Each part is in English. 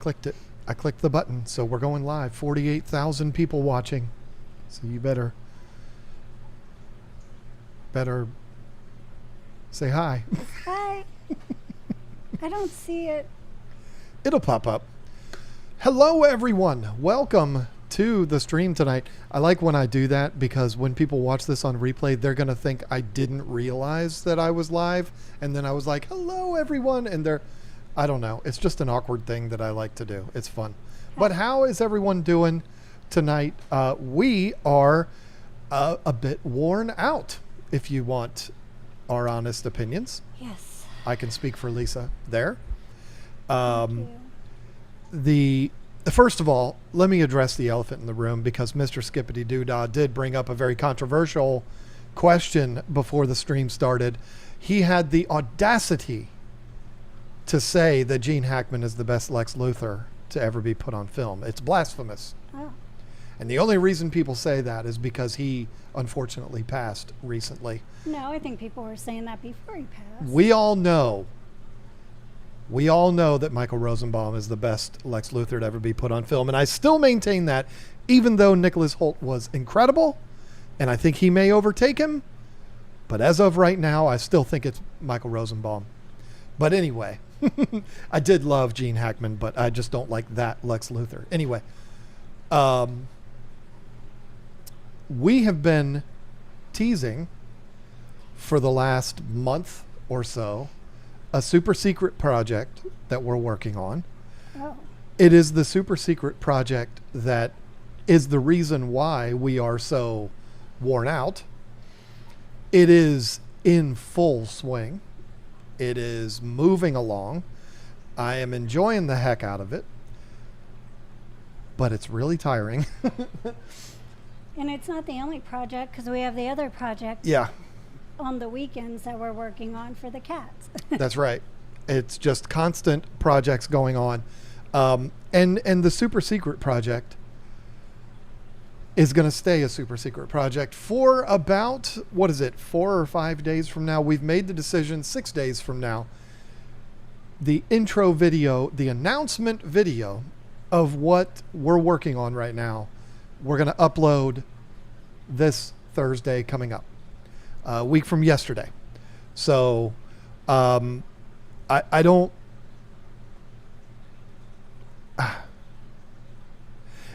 Clicked it. I clicked the button, so we're going live. 48,000 people watching. So you better say hi. Hi. I don't see it. It'll pop up. Hello, everyone. Welcome to the stream tonight. I like when I do that because when people watch this on replay, they're going to think I didn't realize that I was live. And then I was like, hello, everyone. And I don't know. It's just an awkward thing that I like to do. It's fun. But how is everyone doing tonight? We are a bit worn out, if you want our honest opinions. Yes. I can speak for Lisa there. Thank you. First of all, let me address the elephant in the room because Mr. Skippity Doodah did bring up a very controversial question before the stream started. He had the audacity to say that Gene Hackman is the best Lex Luthor to ever be put on film. It's blasphemous. Oh. And the only reason people say that is because he unfortunately passed recently. No, I think people were saying that before he passed. We all know that Michael Rosenbaum is the best Lex Luthor to ever be put on film. And I still maintain that, even though Nicholas Hoult was incredible, and I think he may overtake him. But as of right now, I still think it's Michael Rosenbaum. But anyway, I did love Gene Hackman, but I just don't like that Lex Luthor. Anyway, we have been teasing for the last month or so a super secret project that we're working on. Oh. It is the super secret project that is the reason why we are so worn out. It is in full swing. It is moving along. I am enjoying the heck out of it, but it's really tiring. And it's not the only project because we have the other project Yeah, on the weekends that we're working on for the cats. that's right. It's just constant projects going on. And the super secret project is going to stay a super secret project for about, 4 or 5 days from now. We've made the decision 6 days from now. The intro video, the announcement video of what we're working on right now, we're going to upload this Thursday coming up, a week from yesterday. So I don't...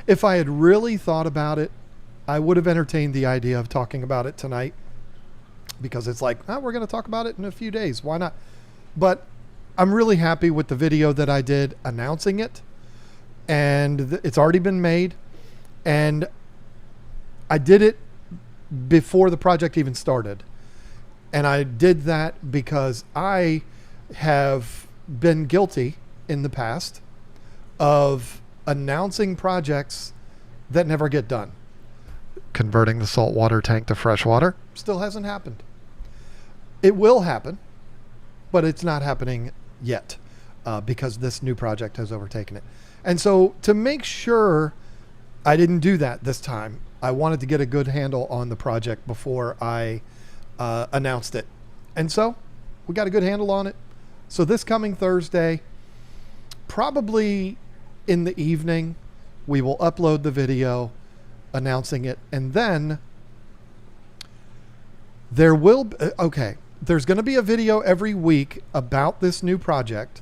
If I had really thought about it, I would have entertained the idea of talking about it tonight because it's like, we're going to talk about it in a few days. Why not? But I'm really happy with the video that I did announcing it, and it's already been made, and I did it before the project even started. And I did that because I have been guilty in the past of announcing projects that never get done. Converting the saltwater tank to freshwater still hasn't happened. It will happen, but it's not happening yet because this new project has overtaken it. And so to make sure I didn't do that this time, I wanted to get a good handle on the project before I announced it. And so we got a good handle on it. So this coming Thursday, probably in the evening, we will upload the video announcing it. And then there will be, there's going to be a video every week about this new project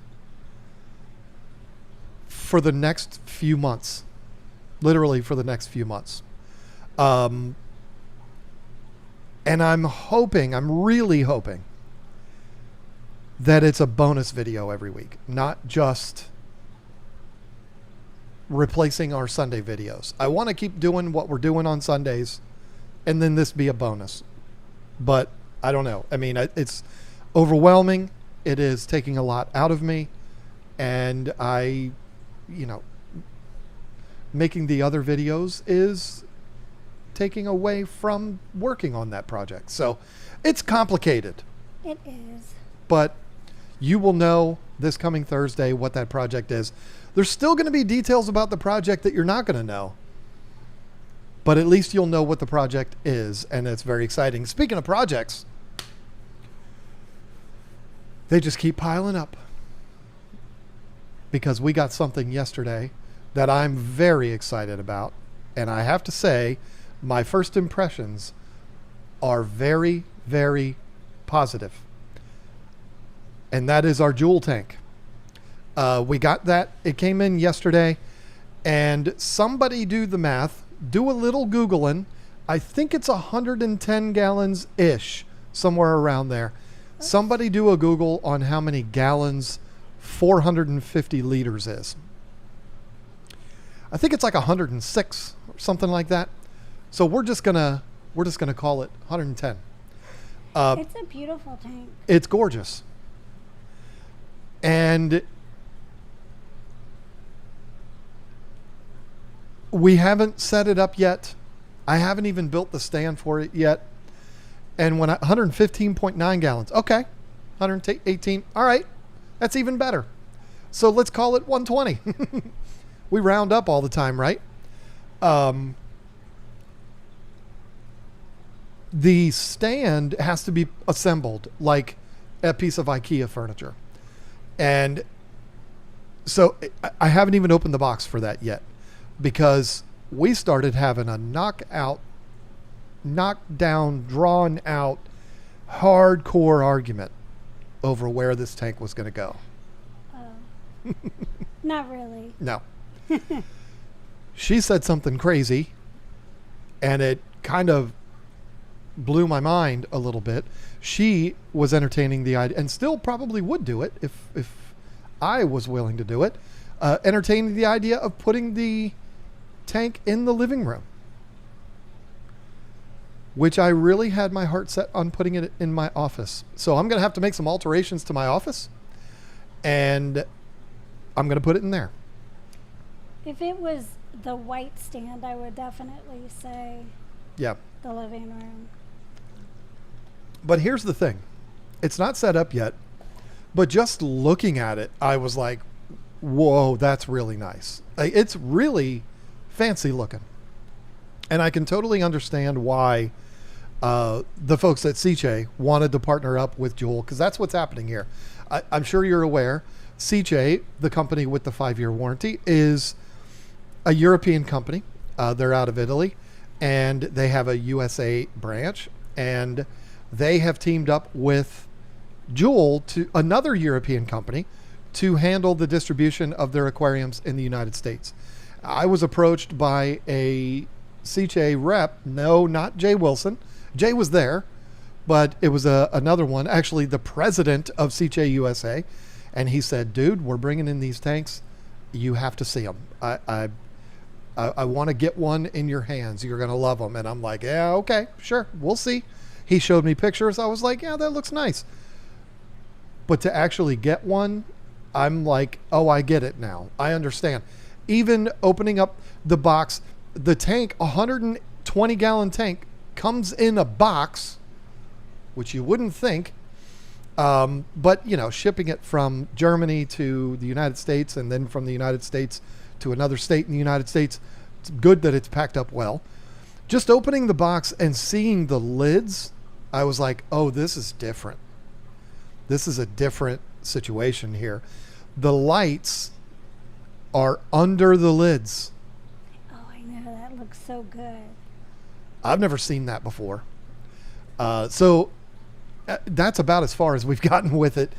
for the next few months, literally for the next few months. And I'm really hoping that it's a bonus video every week, not just replacing our Sunday videos. I want to keep doing what we're doing on Sundays and then this be a bonus. But I don't know. I mean, it's overwhelming. It is taking a lot out of me. And making the other videos is taking away from working on that project. So it's complicated. It is. But you will know this coming Thursday what that project is. There's still going to be details about the project that you're not going to know. But at least you'll know what the project is, and it's very exciting. Speaking of projects, they just keep piling up. because we got something yesterday that I'm very excited about. And I have to say, my first impressions are very, very positive. And that is our Jewel tank. We got that. It came in yesterday. And somebody do the math. Do a little Googling. I think it's 110 gallons-ish, somewhere around there. Somebody do a Google on how many gallons 450 liters is. I think it's like 106 or something like that. So we're just gonna call it 110. It's a beautiful tank. It's gorgeous. And we haven't set it up yet. I haven't even built the stand for it yet. And when 115.9 gallons, okay, 118, all right, that's even better. So let's call it 120. We round up all the time, right? The stand has to be assembled like a piece of IKEA furniture. And so I haven't even opened the box for that yet, because we started having a knockdown, drawn out, hardcore argument over where this tank was going to go. Oh. Not really. No. She said something crazy, and it kind of blew my mind a little bit. She was entertaining the idea, and still probably would do it if I was willing to do it, entertaining the idea of putting the tank in the living room, which I really had my heart set on putting it in my office. So I'm going to have to make some alterations to my office, and I'm going to put it in there. If it was the white stand, I would definitely say Yeah. the living room. But here's the thing. It's not set up yet, but just looking at it, I was like, whoa, that's really nice. It's really fancy looking. And I can totally understand why the folks at Seche wanted to partner up with Jewel, because that's what's happening here. I'm sure you're aware, Seche, the company with the 5-year warranty, is a European company. They're out of Italy, and they have a USA branch, and they have teamed up with Jewel, to another European company, to handle the distribution of their aquariums in the United States. I was approached by a Seche rep. No, not Jay Wilson. Jay was there, but it was another one, actually the president of Seche USA. And he said, dude, we're bringing in these tanks. You have to see them. I want to get one in your hands. You're going to love them. And I'm like, yeah, okay, sure. We'll see. He showed me pictures. I was like, yeah, that looks nice. But to actually get one, I'm like, oh, I get it now. I understand. Even opening up the box, the tank, 120 gallon tank, comes in a box, which you wouldn't think. But, you know, shipping it from Germany to the United States, and then from the United States to another state in the United States, it's good that it's packed up well. Just opening the box and seeing the lids, I was like, oh, this is different. This is a different situation here. The lights are under the lids. Oh, I know. That looks so good. I've never seen that before. So that's about as far as we've gotten with it.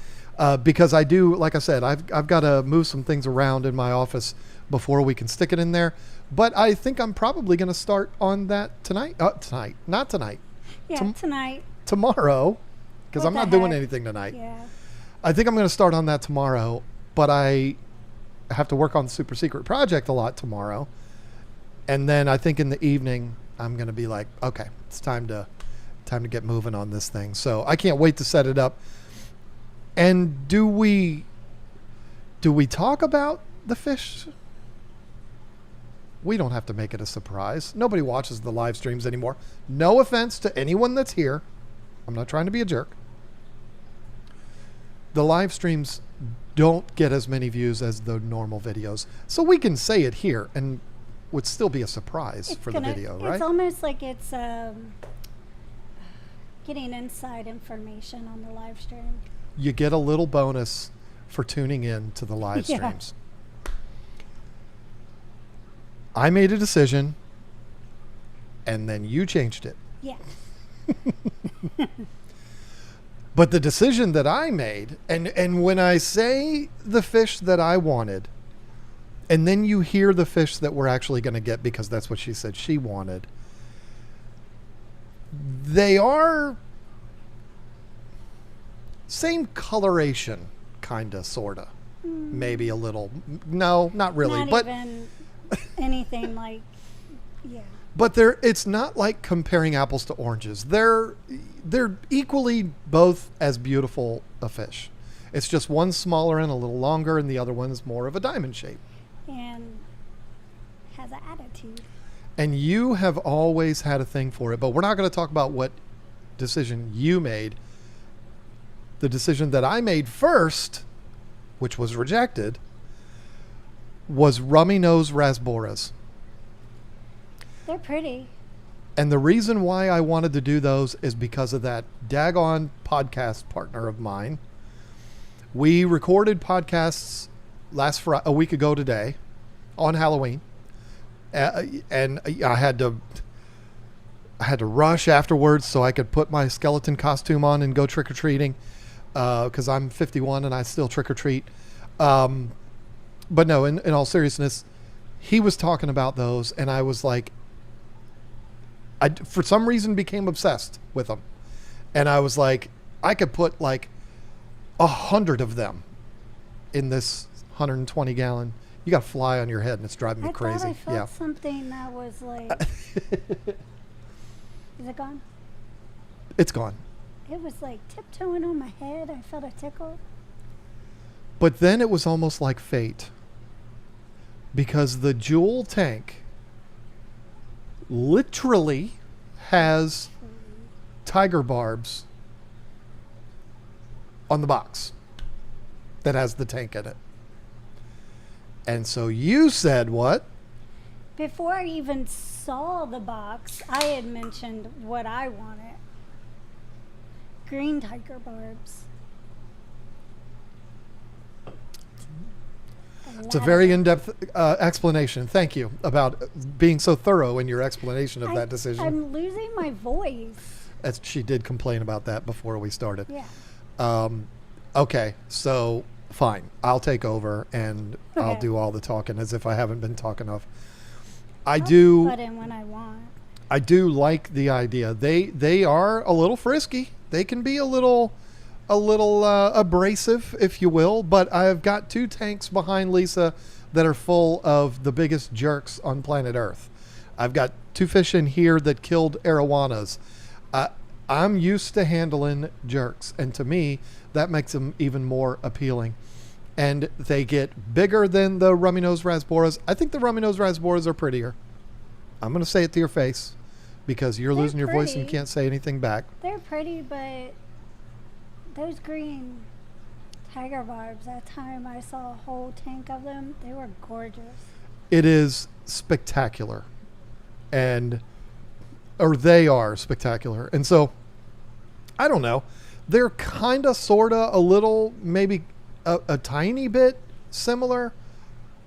Because I do, like I said, I've got to move some things around in my office before we can stick it in there. But I think I'm probably going to start on that tonight. Not tonight. Yeah, tonight. Tomorrow, because I'm not doing anything tonight. Yeah. I think I'm going to start on that tomorrow, but I have to work on the super secret project a lot tomorrow. And then I think in the evening, I'm going to be like, okay, it's time to get moving on this thing. So I can't wait to set it up. And do we talk about the fish? We don't have to make it a surprise. Nobody watches the live streams anymore. No offense to anyone that's here. I'm not trying to be a jerk. The live streams don't get as many views as the normal videos. So we can say it here and would still be a surprise for the video, right? It's almost like it's getting inside information on the live stream. You get a little bonus for tuning in to the live Yeah. streams. I made a decision, and then you changed it. Yeah. But the decision that I made, and when I say the fish that I wanted, and then you hear the fish that we're actually going to get because that's what she said she wanted, they are same coloration, kind of, sort of. Maybe a little. No, not really. Not but even anything like, yeah. But it's not like comparing apples to oranges. They're equally both as beautiful a fish. It's just one smaller and a little longer, and the other one is more of a diamond shape. And has an attitude. And you have always had a thing for it, but we're not going to talk about what decision you made. The decision that I made first, which was rejected, was rummy nose rasboras. They're pretty. And the reason why I wanted to do those is because of that daggone podcast partner of mine. We recorded podcasts a week ago today on Halloween. And I had to rush afterwards so I could put my skeleton costume on and go trick-or-treating, because I'm 51 and I still trick-or-treat. But no, in all seriousness, he was talking about those, and I was like, I for some reason became obsessed with them. And I was like, I could put like 100 of them in this 120 gallon. You got a fly on your head and it's driving me crazy. I felt something that was like, is it gone? It's gone. It was like tiptoeing on my head. I felt a tickle. But then it was almost like fate, because the jewel tank literally has tiger barbs on the box that has the tank in it. And so you said what? Before I even saw the box, I had mentioned what I wanted. Green tiger barbs. It's a very in-depth explanation. Thank you about being so thorough in your explanation of that decision. I'm losing my voice. She did complain about that before we started. Yeah. Okay, so fine. I'll take over and I'll do all the talking as if I haven't been talking of. I'll put in when I want. I do like the idea. They are a little frisky. They can be a little abrasive, if you will, but I've got 2 tanks behind Lisa that are full of the biggest jerks on planet Earth. I've got 2 fish in here that killed arowanas. I'm used to handling jerks, and to me, that makes them even more appealing. And they get bigger than the rummy nose rasboras. I think the rummy nose rasboras are prettier. I'm going to say it to your face because you're losing your voice and you can't say anything back. They're pretty, but those green tiger barbs, that time I saw a whole tank of them, they were gorgeous. It is spectacular. Or they are spectacular. And so, I don't know. They're kind of, sort of, a little, maybe a tiny bit similar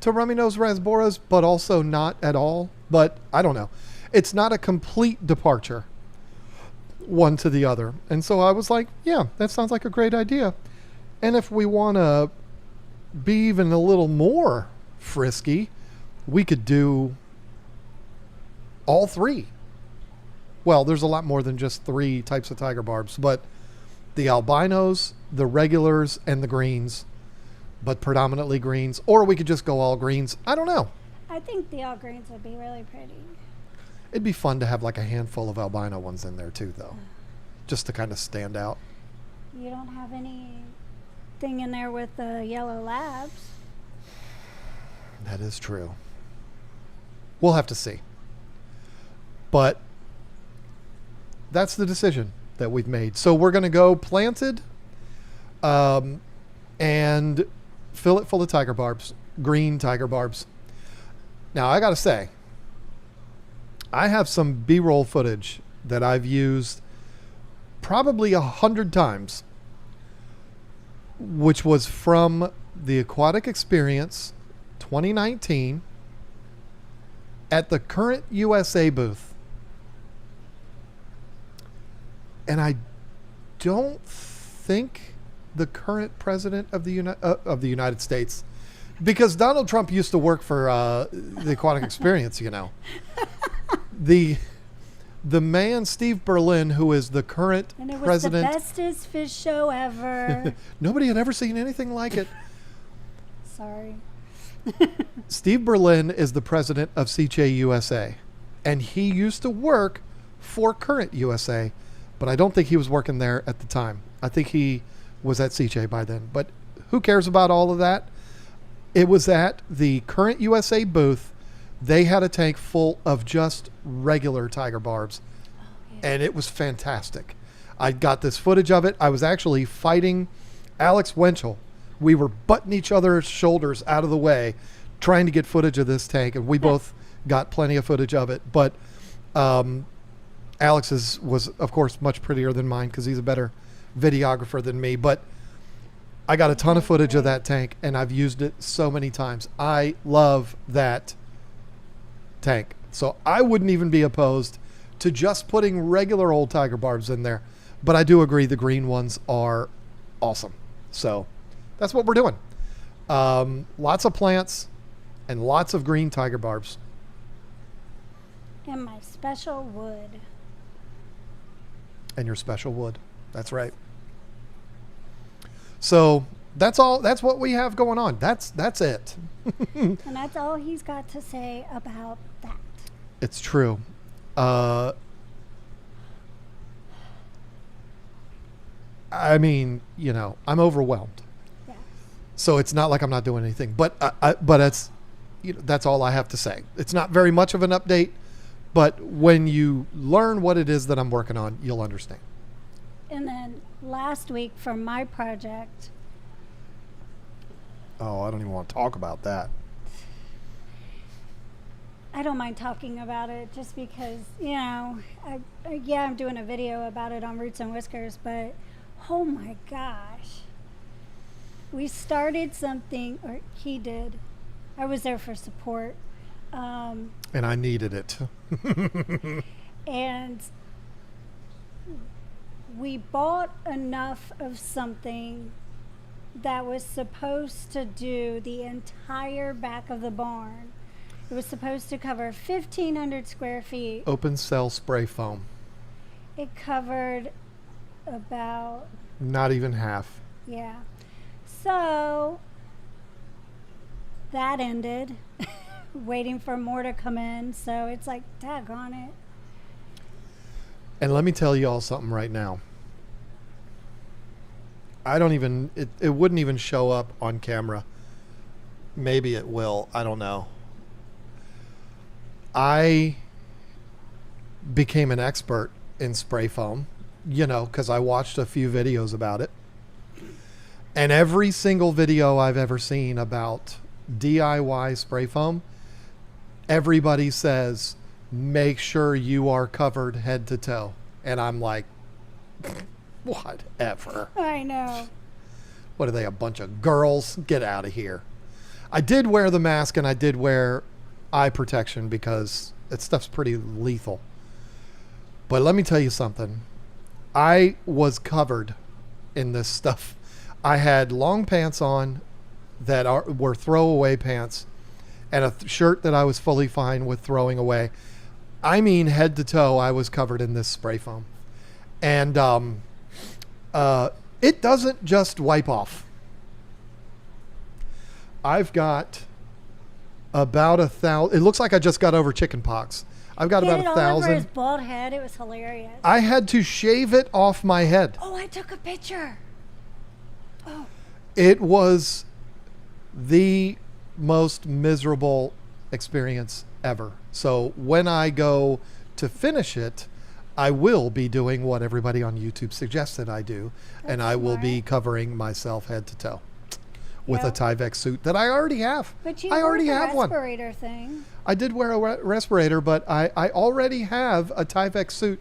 to rummy nose rasboras, but also not at all. But I don't know. It's not a complete departure one to the other. And so I was like, yeah, that sounds like a great idea. And if we want to be even a little more frisky, we could do all 3. Well, there's a lot more than just 3 types of tiger barbs, but the albinos, the regulars, and the greens, but predominantly greens. Or we could just go all greens. I don't know. I think the all greens would be really pretty. It'd be fun to have like a handful of albino ones in there too, though, just to kind of stand out. You don't have anything in there with the yellow labs. That is true. We'll have to see. But that's the decision that we've made. So we're going to go planted and fill it full of tiger barbs, green tiger barbs. Now, I got to say, I have some B-roll footage that I've used probably 100 times, which was from the Aquatic Experience 2019. at the current USA booth, and I don't think the current president of the United States, because Donald Trump used to work for the Aquatic Experience, you know. The man, Steve Berlin, who is the current And it was president. the bestest fish show ever. Nobody had ever seen anything like it. Sorry. Steve Berlin is the president of CJ USA, and he used to work for Current USA, but I don't think he was working there at the time. I think he was at CJ by then, but who cares about all of that? It was at the Current USA booth. They had a tank full of just regular tiger barbs, and it was fantastic. I got this footage of it. I was actually fighting Alex Winchell. We were butting each other's shoulders out of the way, trying to get footage of this tank, and we both got plenty of footage of it. But Alex's was, of course, much prettier than mine because he's a better videographer than me. But I got a ton of footage of that tank, and I've used it so many times. I love that tank. So I wouldn't even be opposed to just putting regular old tiger barbs in there. But I do agree the green ones are awesome. So that's what we're doing. Lots of plants and lots of green tiger barbs. And my special wood. And your special wood. That's right. So that's all. That's what we have going on. That's it. And that's all he's got to say about that. It's true. I mean, you know, I'm overwhelmed. Yes. So it's not like I'm not doing anything. But it's, you know, that's all I have to say. It's not very much of an update, but when you learn what it is that I'm working on, you'll understand. And then last week for my project, Oh, I don't even want to talk about that. I don't mind talking about it just because, you know, I'm doing a video about it on Roots and Whiskers, but oh my gosh. We started something, or he did. I was there for support. And I needed it. And we bought enough of something that was supposed to do the entire back of the barn. It was supposed to cover 1,500 square feet. Open cell spray foam. It covered about, Not even half. yeah. So that ended, waiting for more to come in. So it's like, daggone it. And let me tell you all something right now. I don't even, it wouldn't even show up on camera. Maybe it will. I don't know. I became an expert in spray foam, you know, because I watched a few videos about it. And every single video I've ever seen about DIY spray foam, everybody says, make sure you are covered head to toe. And I'm like, whatever. I know. What are they, a bunch of girls? Get out of here. I did wear the mask and I did wear eye protection because that stuff's pretty lethal. But let me tell you something. I was covered in this stuff. I had long pants on that were throwaway pants and a shirt that I was fully fine with throwing away. I mean, head to toe, I was covered in this spray foam. And it doesn't just wipe off. I've got about 1,000. It looks like I just got over chicken pox. I've got about Get it all over 1,000. his bald head. It was hilarious. I had to shave it off my head. Oh, I took a picture. Oh, It was the most miserable experience ever. So when I go to finish it, I will be doing what everybody on YouTube suggested I do, and I will be covering myself head to toe with a Yep. Tyvek suit that I already have. but you I wore already the have one. respirator thing. I did wear a respirator, but I already have a Tyvek suit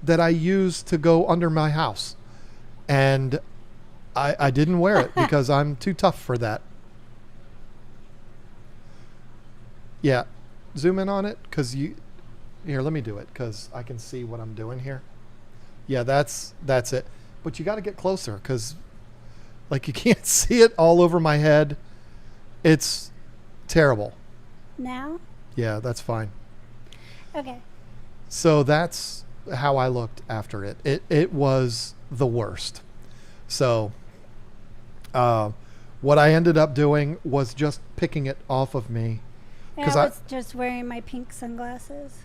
that I use to go under my house. And I didn't wear it because I'm too tough for that. Yeah. zoom in on it? Because here, let me do it because I can see what I'm doing here. Yeah, that's it. But you got to get closer because, like, you can't see it all over my head. It's terrible. Now? Yeah, that's fine. Okay. So that's how I looked after it. It was the worst. So what I ended up doing was just picking it off of me. And I was just wearing my pink sunglasses.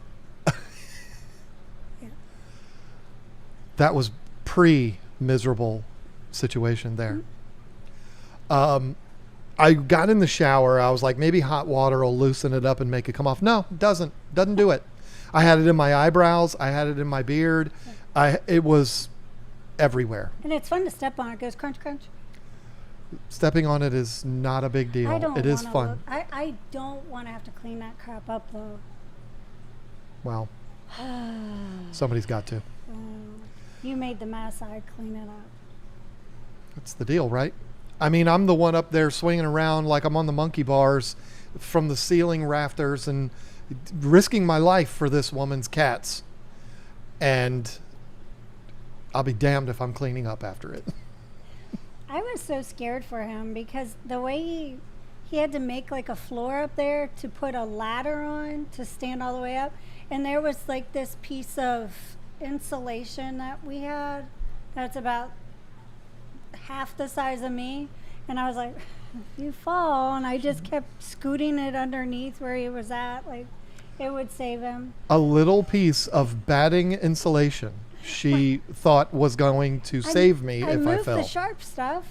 Yeah. That was pre-miserable situation there. Mm-hmm. I got in the shower. I was like, maybe hot water will loosen it up and make it come off. No, it doesn't do it. I had it in my eyebrows. I had it in my beard. It was everywhere. And it's fun to step on. It goes crunch, crunch. Stepping on it is not a big deal. It is fun. I don't want to have to clean that crap up, though. Well, somebody's got to. You made the mess. I clean it up. That's the deal, right? I mean, I'm the one up there swinging around like I'm on the monkey bars from the ceiling rafters and risking my life for this woman's cats. And I'll be damned if I'm cleaning up after it. I was so scared for him because the way he had to make like a floor up there to put a ladder on to stand all the way up. And there was like this piece of insulation that we had that's about half the size of me. And I was like, if you fall, and I just kept scooting it underneath where he was at, like it would save him. A little piece of batting insulation she thought was going to save me if I fell. I moved the sharp stuff.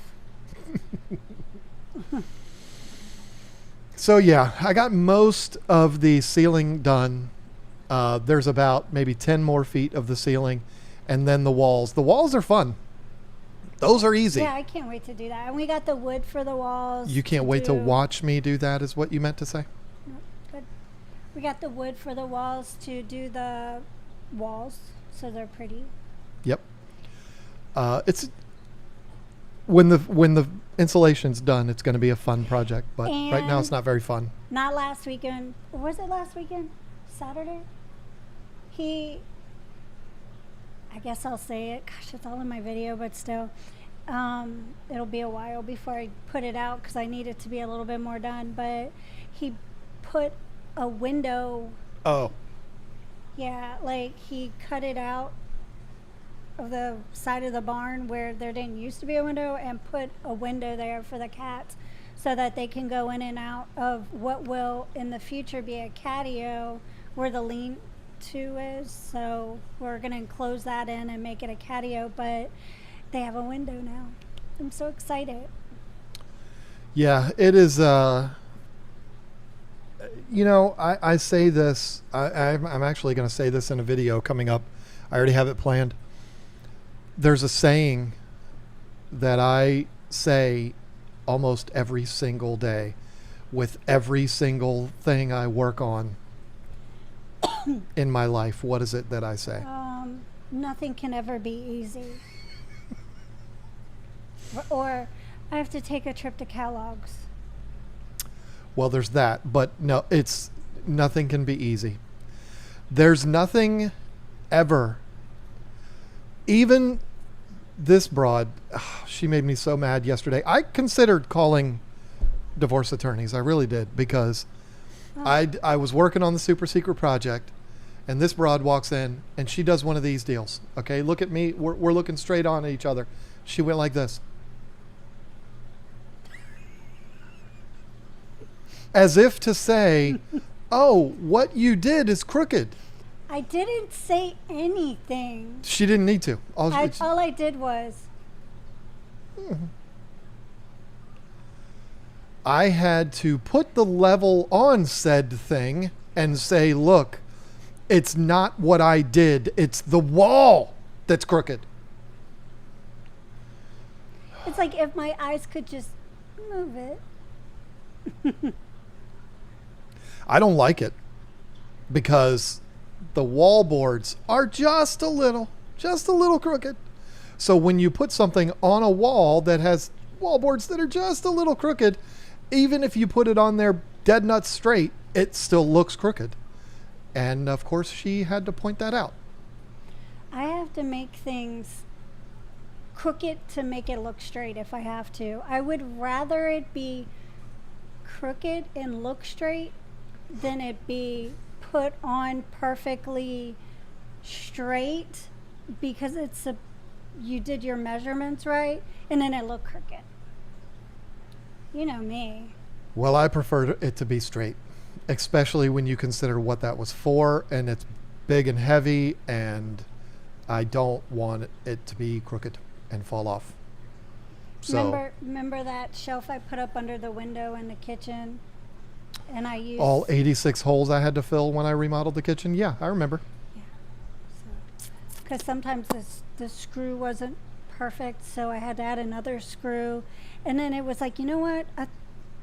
So yeah, I got most of the ceiling done. There's about maybe 10 more feet of the ceiling, and then the walls. The walls are fun. Those are easy. Yeah, I can't wait to do that. And we got the wood for the walls. You can't wait to watch me do that, is what you meant to say? No, good. We got the wood for the walls to do the walls, so they're pretty. Yep. It's when the insulation's done, it's going to be a fun project. But right now, it's not very fun. Not last weekend. Was it last weekend? Saturday? I guess I'll say it. Gosh, it's all in my video, but still. It'll be a while before I put it out because I need it to be a little bit more done. But he put a window. Oh. Yeah, like he cut it out of the side of the barn where there didn't used to be a window and put a window there for the cats so that they can go in and out of what will in the future be a catio where the lean-to is. So we're going to enclose that in and make it a catio, but they have a window now. I'm so excited. Yeah, it is. You know, I say this. I'm actually going to say this in a video coming up. I already have it planned. There's a saying that I say almost every single day with every single thing I work on in my life. What is it that I say? Nothing can ever be easy. Or I have to take a trip to Kellogg's. Well, there's that, but no, it's nothing can be easy. There's nothing ever. Even this broad, she made me so mad yesterday. I considered calling divorce attorneys. I really did because I was working on the super secret project, and this broad walks in and she does one of these deals. Okay, look at me. We're looking straight on at each other. She went like this. As if to say, oh, what you did is crooked. I didn't say anything. She didn't need to. All I did was... I had to put the level on said thing and say, look, it's not what I did. It's the wall that's crooked. It's like if my eyes could just move it. I don't like it because the wall boards are just a little crooked. So when you put something on a wall that has wall boards that are just a little crooked, even if you put it on there dead nuts straight, it still looks crooked. And of course, she had to point that out. I have to make things crooked to make it look straight if I have to. I would rather it be crooked and look straight than it be put on perfectly straight because you did your measurements right and then it looked crooked. You know me. Well, I prefer it to be straight, especially when you consider what that was for, and it's big and heavy, and I don't want it to be crooked and fall off. So Remember that shelf I put up under the window in the kitchen, and I used all 86 holes I had to fill when I remodeled the kitchen? Yeah, I remember. Yeah. Because sometimes the screw wasn't perfect, so I had to add another screw, and then it was like, you know what? A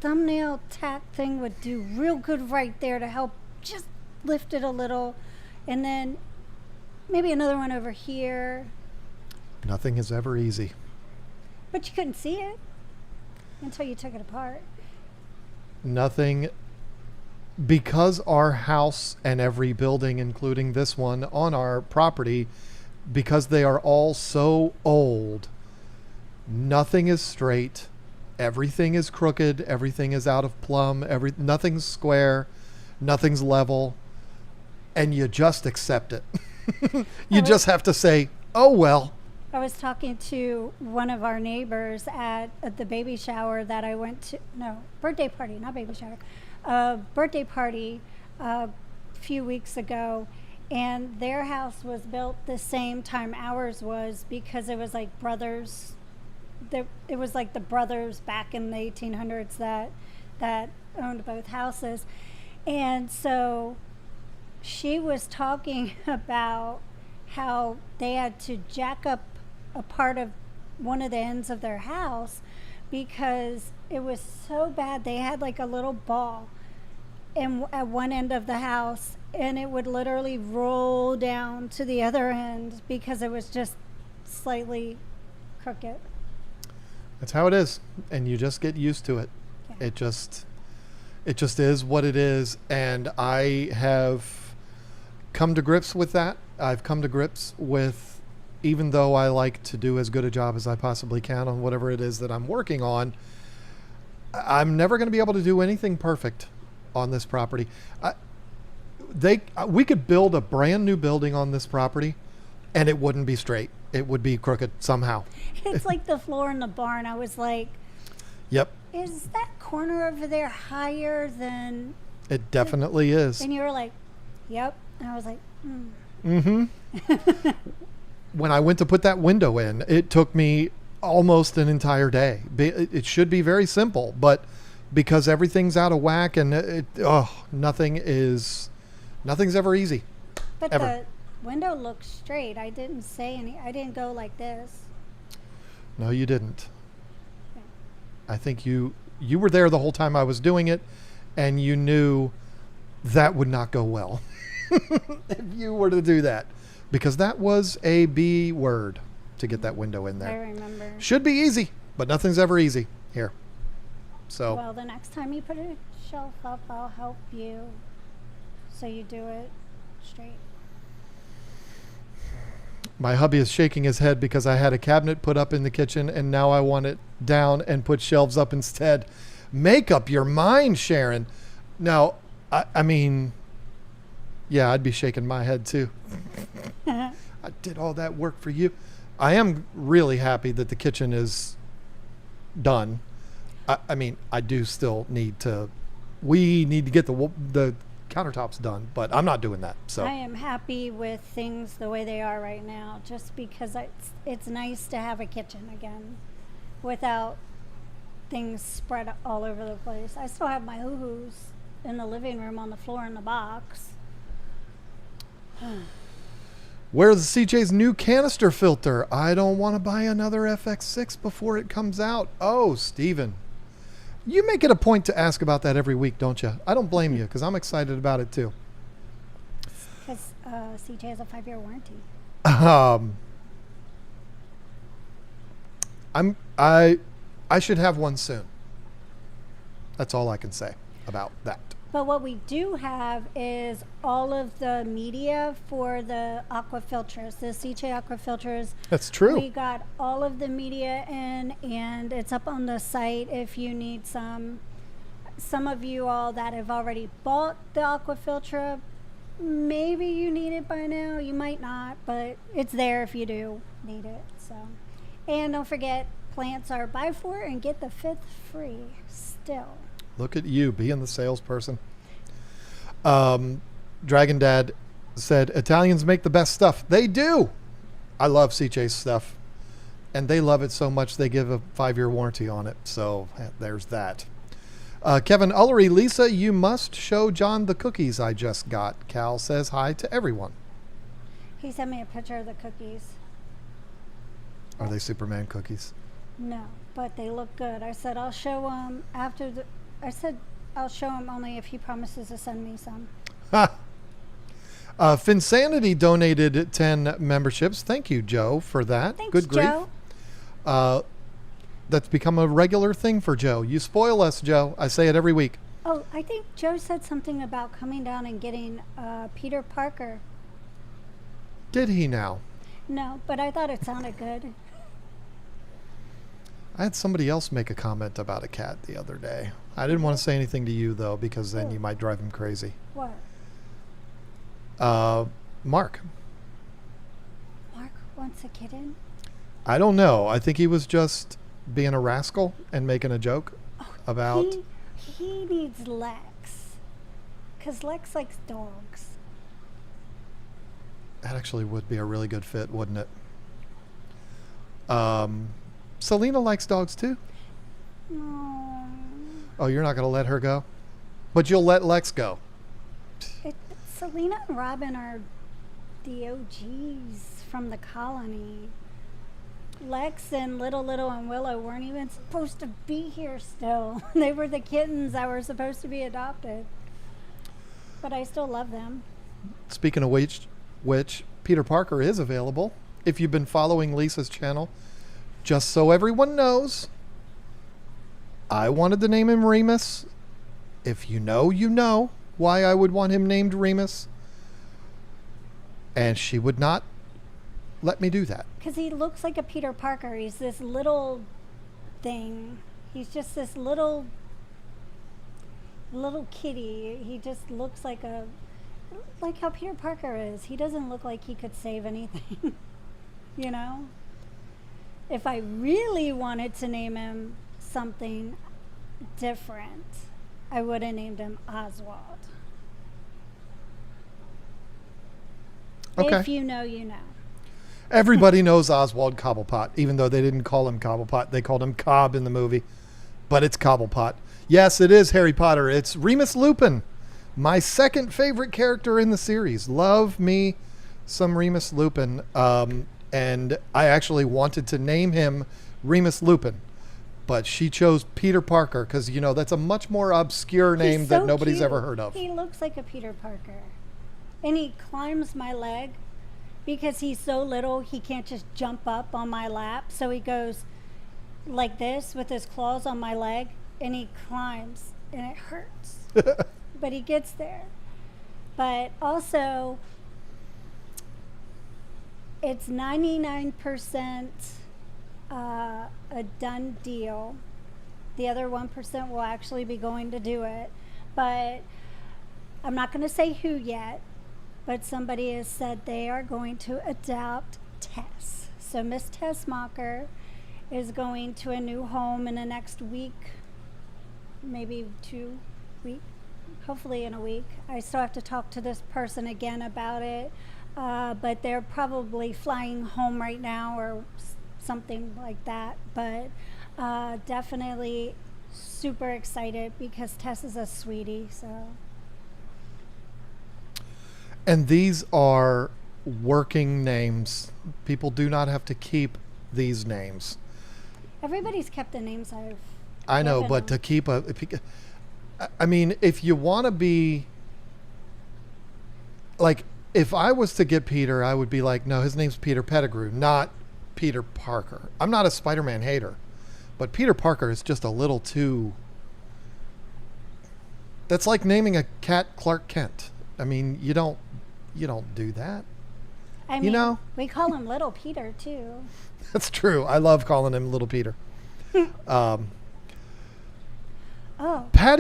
thumbnail tack thing would do real good right there to help just lift it a little, and then maybe another one over here. Nothing is ever easy. But you couldn't see it until you took it apart. Nothing, because our house and every building, including this one on our property, because they are all so old, nothing is straight. Everything is crooked. Everything is out of plumb. Nothing's square. Nothing's level. And you just accept it. You just have to say, oh, well. I was talking to one of our neighbors at the baby shower that I went to. No, birthday party, not baby shower. Birthday party a few weeks ago. And their house was built the same time ours was because it was like brothers. It was like the brothers back in the 1800s that owned both houses. And so she was talking about how they had to jack up a part of one of the ends of their house because it was so bad. They had like a little ball at one end of the house, and it would literally roll down to the other end because it was just slightly crooked. That's how it is, and you just get used to it. Yeah. It just is what it is, and I have come to grips with that. I've come to grips with, even though I like to do as good a job as I possibly can on whatever it is that I'm working on, I'm never going to be able to do anything perfect on this property. We could build a brand new building on this property, and it wouldn't be straight. It would be crooked somehow. It's like the floor in the barn. I was like, yep. Is that corner over there higher than... It definitely is. And you were like, yep. And I was like, Mm-hmm. When I went to put that window in, it took me almost an entire day. It should be very simple, but because everything's out of whack and nothing's ever easy. But ever. The window looks straight. I didn't say I didn't go like this. No, you didn't. Yeah. I think you were there the whole time I was doing it, and you knew that would not go well if you were to do that, because that was a B word to get that window in there. I remember. Should be easy, but nothing's ever easy here. So. Well, the next time you put a shelf up, I'll help you so you do it straight. My hubby is shaking his head because I had a cabinet put up in the kitchen and now I want it down and put shelves up instead. Make up your mind, Sharon. Now, I mean, yeah, I'd be shaking my head too. I did all that work for you. I am really happy that the kitchen is done. I mean, I do still we need to get the countertops done, but I'm not doing that. So I am happy with things the way they are right now, just because it's nice to have a kitchen again without things spread all over the place. I still have my hoo-hoos in the living room on the floor in the box. Where's CJ's new canister filter? I don't want to buy another FX6 before it comes out. Oh, Steven. You make it a point to ask about that every week, don't you? I don't blame you, because I'm excited about it too. Because CJ has a 5-year warranty. I should have one soon. That's all I can say about that. But what we do have is all of the media for the aquafilters, the CJ aquafilters. That's true. We got all of the media in, and it's up on the site if you need some. Some of you all that have already bought the aquafilter, maybe you need it by now. You might not, but it's there if you do need it. So, and don't forget, plants are buy 4 and get the 5th free still. Look at you being the salesperson. Dragon Dad said, Italians make the best stuff. They do. I love CJ's stuff. And they love it so much they give a 5-year warranty on it. So there's that. Kevin Ullery, Lisa, you must show John the cookies I just got. Cal says hi to everyone. He sent me a picture of the cookies. Are they Superman cookies? No, but they look good. I said I'll show him after the. I said I'll show him only if he promises to send me some. Ha! Finsanity donated 10 memberships. Thank you, Joe, for that. Thanks, Good grief. Joe. That's become a regular thing for Joe. You spoil us, Joe. I say it every week. Oh, I think Joe said something about coming down and getting Peter Parker. Did he now? No, but I thought it sounded good. I had somebody else make a comment about a cat the other day. I didn't want to say anything to you, though, because then you might drive him crazy. What? Mark. Mark wants a kitten? I don't know. I think he was just being a rascal and making a joke about... He needs Lex. Because Lex likes dogs. That actually would be a really good fit, wouldn't it? Selena likes dogs, too. No. Oh, you're not going to let her go? But you'll let Lex go. Selena and Robin are the OGs from the colony. Lex and Little and Willow weren't even supposed to be here still. They were the kittens that were supposed to be adopted. But I still love them. Speaking of which, Peter Parker is available. If you've been following Lisa's channel, just so everyone knows, I wanted to name him Remus. If you know why I would want him named Remus. And she would not let me do that. Because he looks like a Peter Parker. He's this little thing. He's just this little kitty. He just looks like how Peter Parker is. He doesn't look like he could save anything. You know? If I really wanted to name him something different, I would have named him Oswald. Okay. If you know, you know. Everybody knows Oswald Cobblepot, even though they didn't call him Cobblepot. They called him Cobb in the movie. But it's Cobblepot. Yes, it is Harry Potter. It's Remus Lupin, my second favorite character in the series. Love me some Remus Lupin. And I actually wanted to name him Remus Lupin. But she chose Peter Parker because, that's a much more obscure name that nobody's cute. ever heard of. He looks like a Peter Parker. And he climbs my leg. Because he's so little, he can't just jump up on my lap. So he goes like this with his claws on my leg, and he climbs, and it hurts. But he gets there. But also, it's 99% a done deal. The other 1% will actually be going to do it. But I'm not going to say who yet. But somebody has said they are going to adopt Tess. So Miss Tess Mocker is going to a new home in the next week, maybe 2 weeks, hopefully in a week. I still have to talk to this person again about it, but they're probably flying home right now or something like that. But definitely super excited because Tess is a sweetie, so... And these are working names. People do not have to keep these names. Everybody's kept the names I've I know, but to keep if you want to be like, if I was to get Peter, I would be like, no, his name's Peter Pettigrew, not Peter Parker. I'm not a Spider-Man hater, but Peter Parker is just a little too That's like naming a cat Clark Kent. I mean, you don't do that. I mean, we call him Little Peter too. That's true. I love calling him Little Peter. Patty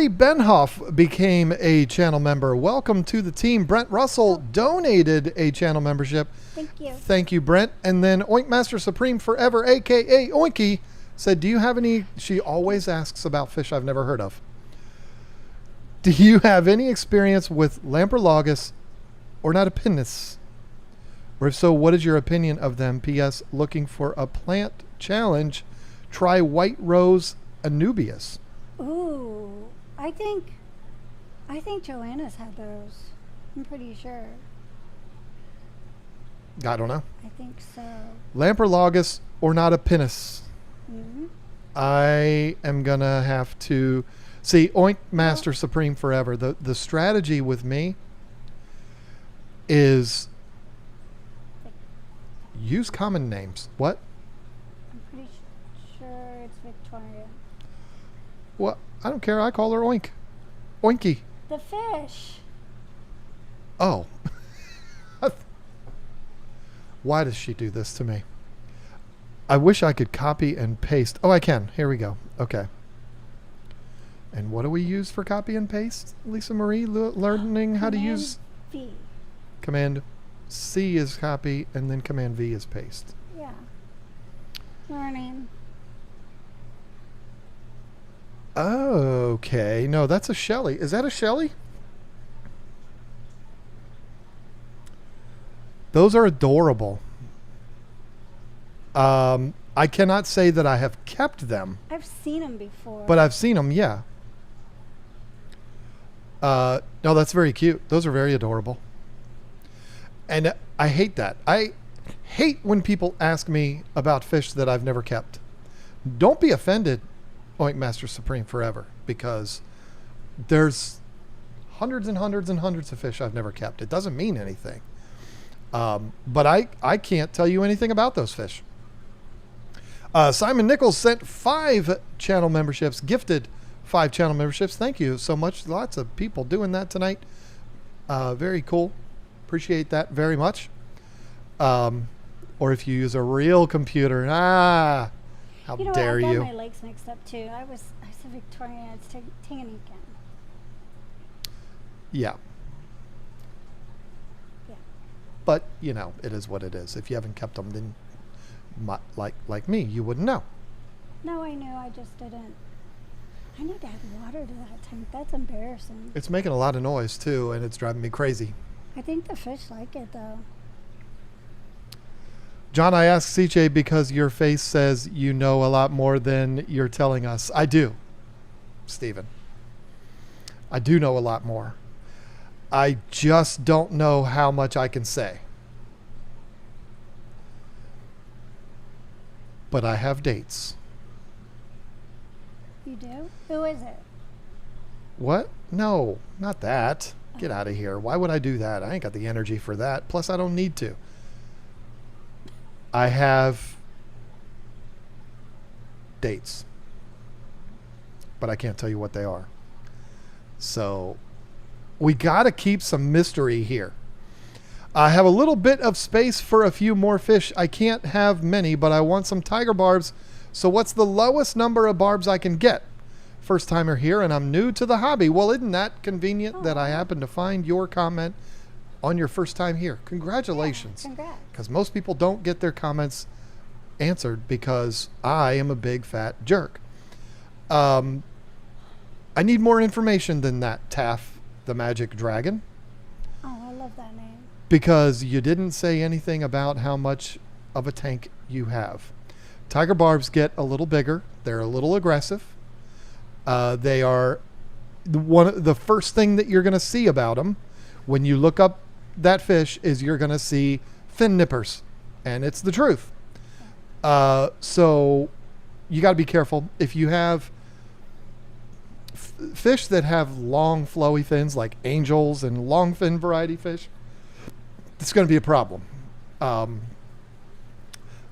Benhoff became a channel member. Welcome to the team. Brent Russell donated a channel membership. Thank you. Thank you, Brent. And then Oinkmaster Supreme Forever, a.k.a. Oinky, said, do you have any... She always asks about fish I've never heard of. Do you have any experience with Lamprologus or not a pinus? Or if so, what is your opinion of them? P.S. Looking for a plant challenge. Try White Rose Anubias. Ooh, I think Joanna's had those. I'm pretty sure. I don't know. I think so. Lamprologus or not a pinus? Mm-hmm. I am gonna have to see Oinkmaster Supreme Forever. The strategy with me is use common names. What? I'm pretty sure it's Victoria. Well, I don't care. I call her Oink. Oinky. The fish. Oh. Why does she do this to me? I wish I could copy and paste. Oh, I can. Here we go. Okay. And what do we use for copy and paste, Lisa Marie? Learning how to use... V. Command C is copy, and then Command V is paste. Yeah. Learning. Okay. No, that's a Shelly. Is that a Shelly? Those are adorable. I cannot say that I have kept them. I've seen them before. But I've seen them, yeah. No, that's very cute. Those are very adorable. And I hate that. I hate when people ask me about fish that I've never kept. Don't be offended, Oinkmaster Supreme Forever, because there's hundreds and hundreds and hundreds of fish I've never kept. It doesn't mean anything. But I can't tell you anything about those fish. Simon Nichols sent 5 channel memberships, gifted 5 channel memberships. Thank you so much. Lots of people doing that tonight. Very cool. Appreciate that very much. Or if you use a real computer, how dare you? I you? got my lakes mixed up too. I said Victoria, it's Tanganyika. Yeah. Yeah. But, it is what it is. If you haven't kept them, then like me, you wouldn't know. No, I knew. I just didn't. I need to add water to that tank. That's embarrassing. It's making a lot of noise, too, and it's driving me crazy. I think the fish like it, though. John, I asked CJ because your face says you know a lot more than you're telling us. I do, Stephen. I do know a lot more. I just don't know how much I can say. But I have dates. You do? Who is it? What? No, not that. Get out of here. Why would I do that? I ain't got the energy for that. Plus, I don't need to. I have dates. But I can't tell you what they are. So, we got to keep some mystery here. I have a little bit of space for a few more fish. I can't have many, but I want some tiger barbs. So what's the lowest number of barbs I can get? First timer here, and I'm new to the hobby. Well, isn't that convenient that I happen to find your comment on your first time here? Congratulations. Yeah, congrats. Because most people don't get their comments answered because I am a big fat jerk. I need more information than that, Taff, the magic dragon. Oh, I love that name. Because you didn't say anything about how much of a tank you have. Tiger barbs get a little bigger. They're a little aggressive. They are the first thing that you're going to see about them when you look up that fish is you're going to see fin nippers, and it's the truth. So you got to be careful. If you have fish that have long flowy fins like angels and long fin variety fish, it's going to be a problem.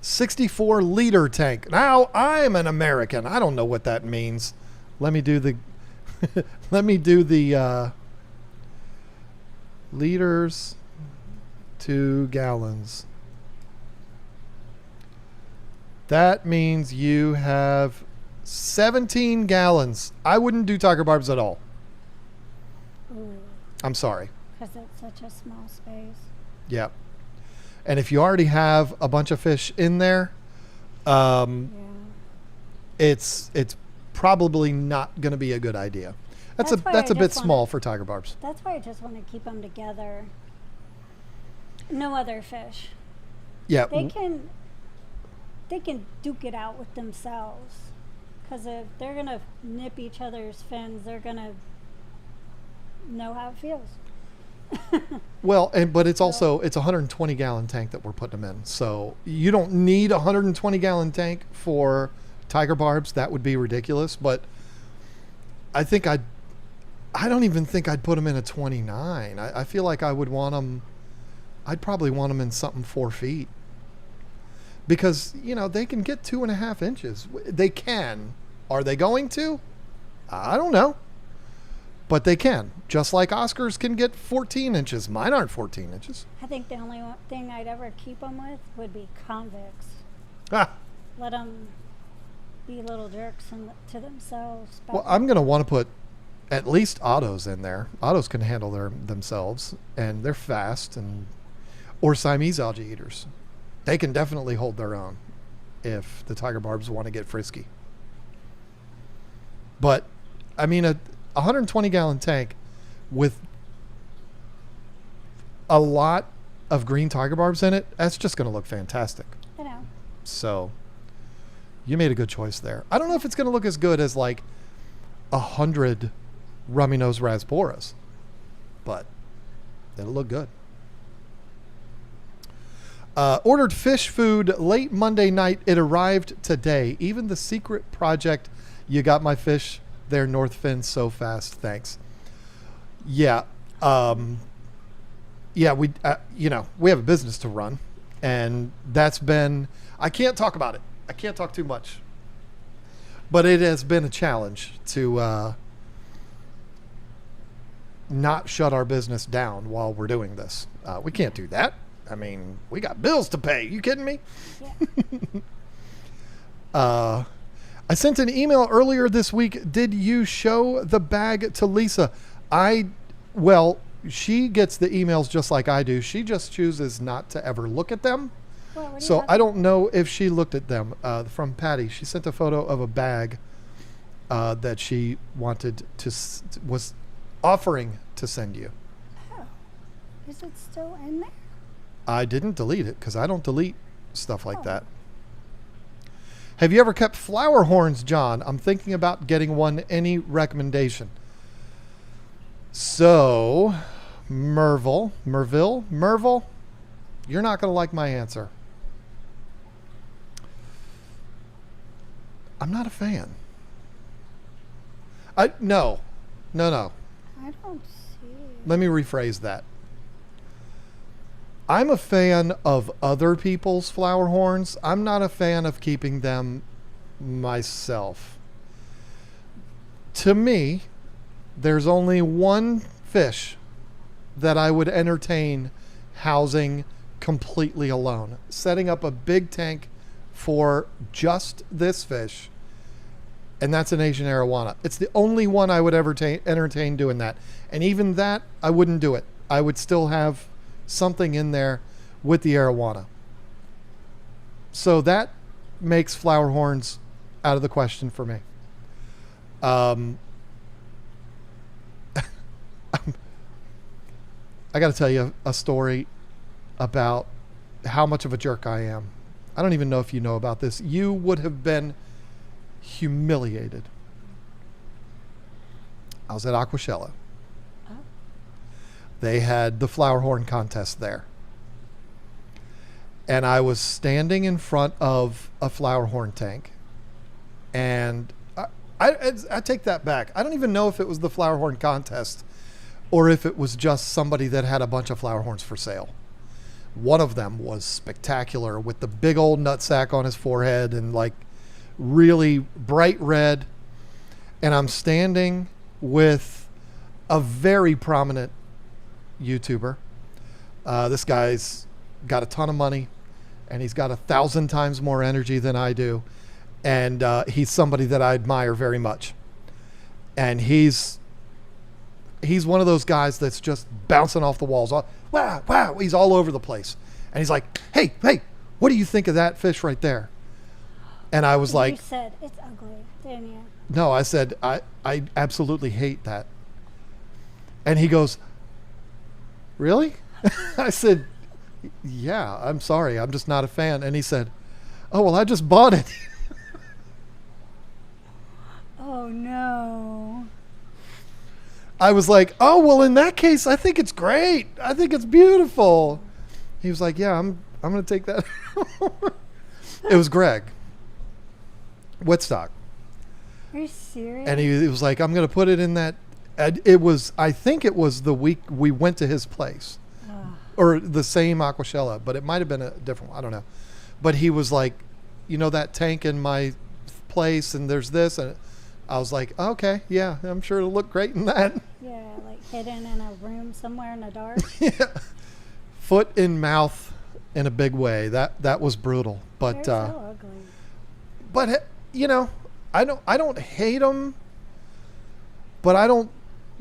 64 liter tank. Now I'm an American. I don't know what that means. Let me do the let me do the liters to gallons. That means you have 17 gallons. I wouldn't do tiger barbs at all. Ooh, I'm sorry. because it's such a small space. Yeah. And if you already have a bunch of fish in there, Yeah. it's probably not going to be a good idea. That's That's why a I bit just small wanted- for tiger barbs. That's why I just want to keep them together. No other fish. Yeah. They can duke it out with themselves. Because if they're going to nip each other's fins, they're going to know how it feels. Well, but it's also it's a 120 gallon tank that we're putting them in. So you don't need a 120 gallon tank for tiger barbs. That would be ridiculous. But I don't even think I'd put them in a 29. I feel like I would want them. I'd probably want them in something 4 feet. Because, they can get 2.5 inches. They can. Are they going to? I don't know. But they can. Just like Oscars can get 14 inches. Mine aren't 14 inches. I think the only thing I'd ever keep them with would be convicts. Ah. Let them be little jerks to themselves. Well, I'm going to want to put at least autos in there. Autos can handle themselves. And they're fast. Or Siamese algae eaters. They can definitely hold their own if the tiger barbs want to get frisky. But, I mean, a 120 gallon tank with a lot of green tiger barbs in it, that's just going to look fantastic. I know. So, you made a good choice there. I don't know if it's going to look as good as like 100 rummy nose rasboras, but it'll look good. Ordered fish food late Monday night. It arrived today. Even the secret project, you got my fish there, North Fin, so fast. Thanks. Yeah. Yeah, we have a business to run, and that's been, I can't talk about it. I can't talk too much, but it has been a challenge to not shut our business down while we're doing this. We can't do that. I mean, we got bills to pay. You kidding me? Yeah. I sent an email earlier this week. Did you show the bag to Lisa? She gets the emails just like I do. She just chooses not to ever look at them. Well, what do you So have? I don't know if she looked at them. From Patty, she sent a photo of a bag that she was offering to send you. Oh. Is it still in there? I didn't delete it because I don't delete stuff like Oh. that. Have you ever kept flower horns, John? I'm thinking about getting one. Any recommendation? So, Merville, you're not going to like my answer. I'm not a fan. No. I don't see it. Let me rephrase that. I'm a fan of other people's flower horns. I'm not a fan of keeping them myself. To me, there's only one fish that I would entertain housing completely alone. Setting up a big tank for just this fish, and that's an Asian arowana. It's the only one I would ever entertain doing that. And even that, I wouldn't do it. I would still have something in there with the arowana. So that makes flower horns out of the question for me. I got to tell you a story about how much of a jerk I am. I don't even know if you know about this. You would have been humiliated. I was at Aquashella. Oh. They had the flower horn contest there. And I was standing in front of a flower horn tank. And I take that back. I don't even know if it was the flower horn contest or if it was just somebody that had a bunch of flower horns for sale. One of them was spectacular with the big old nutsack on his forehead and like really bright red. And I'm standing with a very prominent YouTuber. This guy's got a ton of money, and he's got 1,000 times more energy than I do. And he's somebody that I admire very much. And he's one of those guys that's just bouncing off the walls. Wow, wow. He's all over the place. And he's like, hey, what do you think of that fish right there? And I was like, you said it's ugly, didn't you? no, I said, I absolutely hate that. And he goes, really? I said, yeah, I'm sorry. I'm just not a fan. And he said, oh, well, I just bought it. Oh, no. I was like, oh, well, in that case, I think it's great. I think it's beautiful. He was like, yeah, I'm going to take that. It was Greg Whitstock. Are you serious? And he was like, I'm going to put it in that. I think it was the week we went to his place. Or the same Aquashella, but it might have been a different one. I don't know. But he was like, you know, that tank in my place, and there's this. And I was like, okay, yeah, I'm sure it'll look great in that. Yeah, like hidden in a room somewhere in the dark. Yeah. Foot in mouth in a big way. That was brutal. But They're so ugly. But you know, I don't hate them, but I don't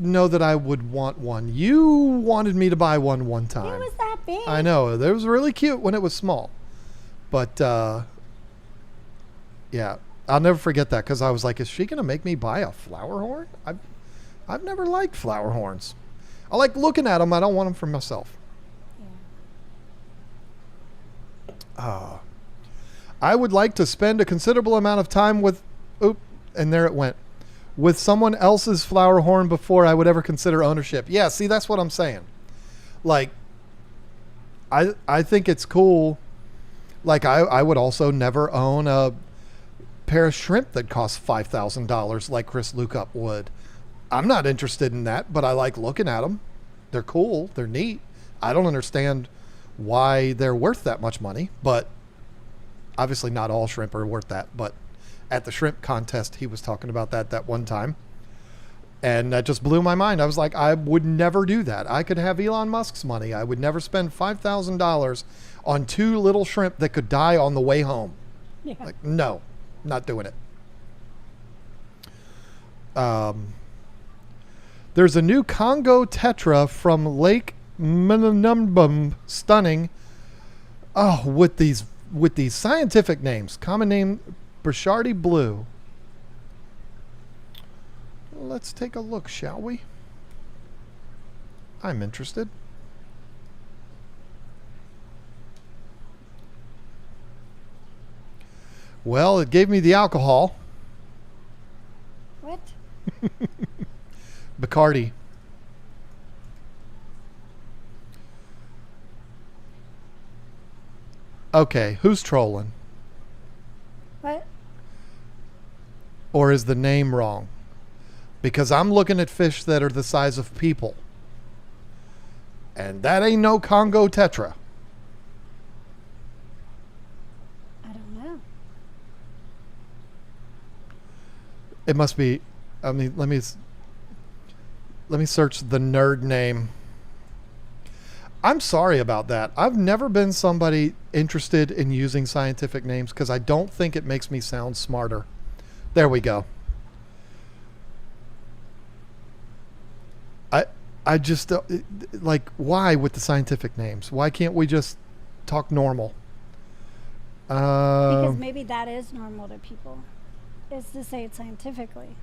know that I would want one. You wanted me to buy one time. It was that big. I know. It was really cute when it was small. But yeah, I'll never forget that, because I was like, is she going to make me buy a flower horn? I've never liked flower horns. I like looking at them. I don't want them for myself. Yeah. I would like to spend a considerable amount of time with, and there it went, with someone else's flower horn before I would ever consider ownership. Yeah, see, that's what I'm saying. Like, I think it's cool. Like, I would also never own a pair of shrimp that costs $5,000 like Chris Lukup would. I'm not interested in that, but I like looking at them. They're cool. They're neat. I don't understand why they're worth that much money, but obviously not all shrimp are worth that. But at the shrimp contest, he was talking about that one time, and that just blew my mind. I was like, I would never do that. I could have Elon Musk's money. I would never spend $5,000 on 2 little shrimp that could die on the way home. Yeah. Like, no, not doing it. There's a new Congo tetra from Lake Minamnum, stunning. Oh, with these scientific names. Common name, Burchardi blue. Let's take a look, shall we? I'm interested. Well, it gave me the alcohol. What? Bacardi. Okay, who's trolling? What? Or is the name wrong? Because I'm looking at fish that are the size of people. And that ain't no Congo tetra. I don't know. It must be, I mean, let me search the nerd name. I'm sorry about that. I've never been somebody interested in using scientific names because I don't think it makes me sound smarter. There we go. I just, like, why with the scientific names? Why can't we just talk normal? Because maybe that is normal to people, is to say it scientifically.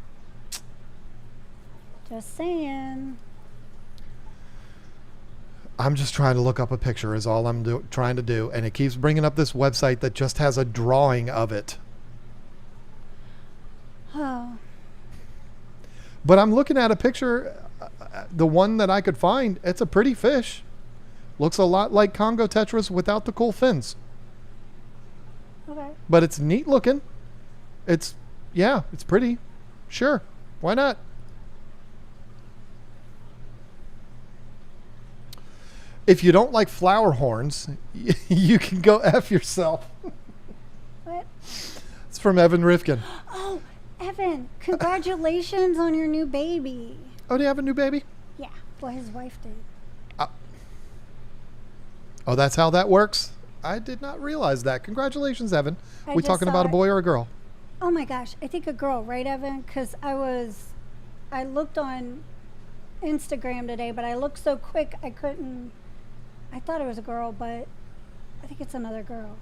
Just saying. I'm just trying to look up a picture is all I'm trying to do. And it keeps bringing up this website that just has a drawing of it. Oh. But I'm looking at a picture, the one that I could find. It's a pretty fish. Looks a lot like Congo tetras without the cool fins. Okay. But it's neat looking. It's pretty. Sure. Why not? If you don't like flower horns, you can go F yourself. What? It's from Evan Rifkin. Oh, Evan, congratulations on your new baby. Oh, do you have a new baby? Yeah, well, his wife did. Oh, that's how that works? I did not realize that. Congratulations, Evan. I We just talking saw about a it. boy or a girl? Oh my gosh, I think a girl, right, Evan? Because I looked on Instagram today, but I looked so quick I thought it was a girl, but I think it's another girl.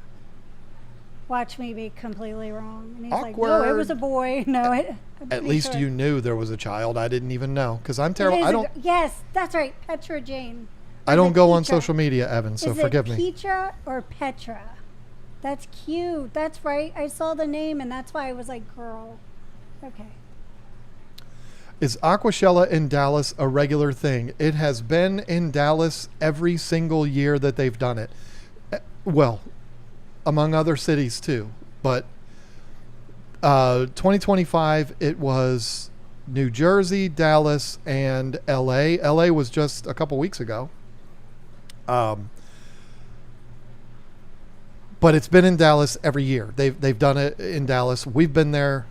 Watch me be completely wrong. And he's like, no, it was a boy. No, I'm At pretty least sure. you knew there was a child. I didn't even know because I'm terrible. It is I a don't. yes, that's right, Petra Jane. I Is don't it go on Petra? social media, Evan. So Is forgive it me. Petra or Petra? That's cute. That's right. I saw the name, and that's why I was like, girl. Okay. Is Aquashella in Dallas a regular thing? It has been in Dallas every single year that they've done it. Well, among other cities too. But 2025, it was New Jersey, Dallas, and LA. LA was just a couple weeks ago. But it's been in Dallas every year. They've done it in Dallas. We've been there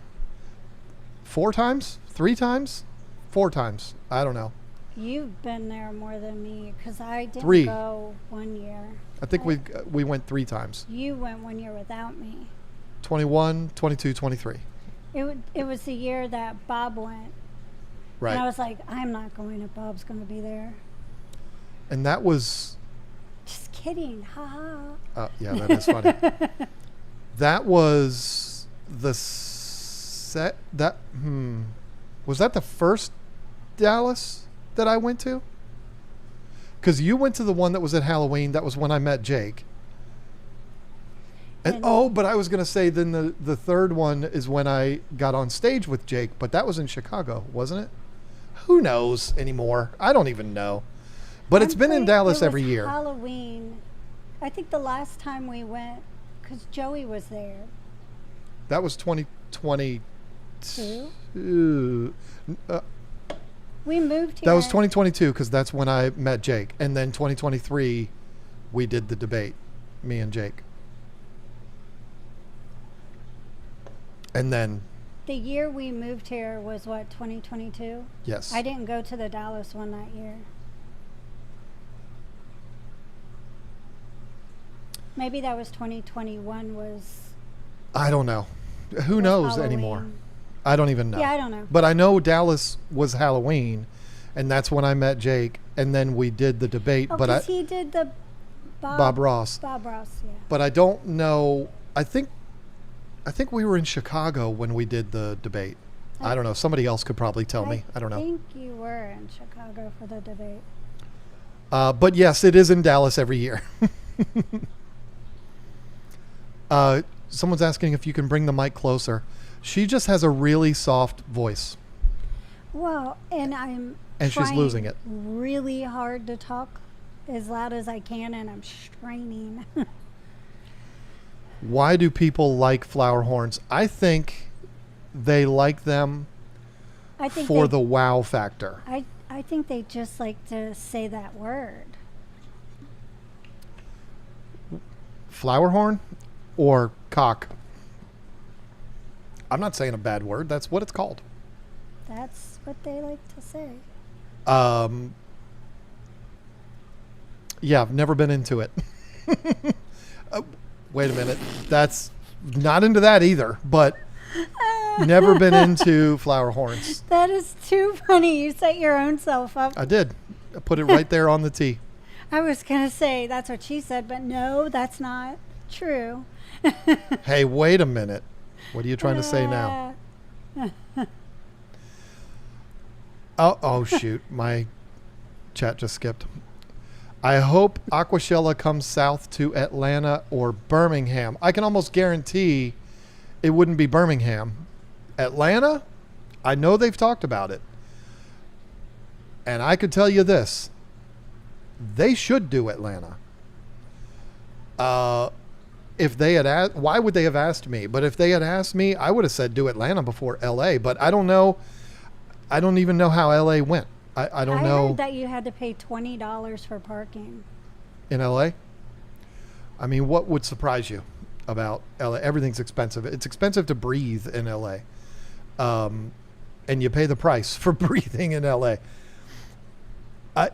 4 times, 3 times, 4 times. I don't know. You've been there more than me because I didn't 3. go one year. I think we went 3 times. You went one year without me. 21, 22, 23. It was the year that Bob went. Right. And I was like, I'm not going if Bob's going to be there. And that was Just kidding. Ha ha. yeah, that is funny. That was the was that the first Dallas that I went to? Because you went to the one that was at Halloween. That was when I met Jake. And but I was going to say then the third one is when I got on stage with Jake, but that was in Chicago, wasn't it? Who knows anymore? I don't even know. But it's been in Dallas every year. Halloween. I think the last time we went, because Joey was there. That was 2022. We moved here. That was 2022 because that's when I met Jake. And then 2023, we did the debate, me and Jake. And then... The year we moved here was what, 2022? Yes. I didn't go to the Dallas one that year. Maybe that was 2021 was... I don't know. Who knows Halloween. anymore? I don't even know. Yeah, I don't know. But I know Dallas was Halloween, and that's when I met Jake, and then we did the debate. Oh, but because he did the Bob Ross. Bob Ross, yeah. But I don't know. I think we were in Chicago when we did the debate. I don't know. Somebody else could probably tell me. I don't know. I think you were in Chicago for the debate. But yes, it is in Dallas every year. Someone's asking if you can bring the mic closer. She just has a really soft voice. Well, and she's losing it. Really hard to talk as loud as I can, and I'm straining. Why do people like flower horns? I think they like them for the wow factor. I think they just like to say that word. Flower horn or cock? I'm not saying a bad word. That's what it's called. That's what they like to say. Yeah, I've never been into it. Wait a minute. That's not into that either, but never been into flower horns. That is too funny. You set your own self up. I did. I put it right there on the tee. I was going to say that's what she said, but no, that's not true. Hey, wait a minute. What are you trying to say now? Oh, shoot. My chat just skipped. I hope Aquashella comes south to Atlanta or Birmingham. I can almost guarantee it wouldn't be Birmingham. Atlanta, I know they've talked about it. And I could tell you this. They should do Atlanta. If they had asked, why would they have asked me? But if they had asked me, I would have said do Atlanta before LA. But I don't know. I don't even know how LA went. I don't know. I heard that you had to pay $20 for parking. In LA? I mean, what would surprise you about LA? Everything's expensive. It's expensive to breathe in LA. And you pay the price for breathing in LA.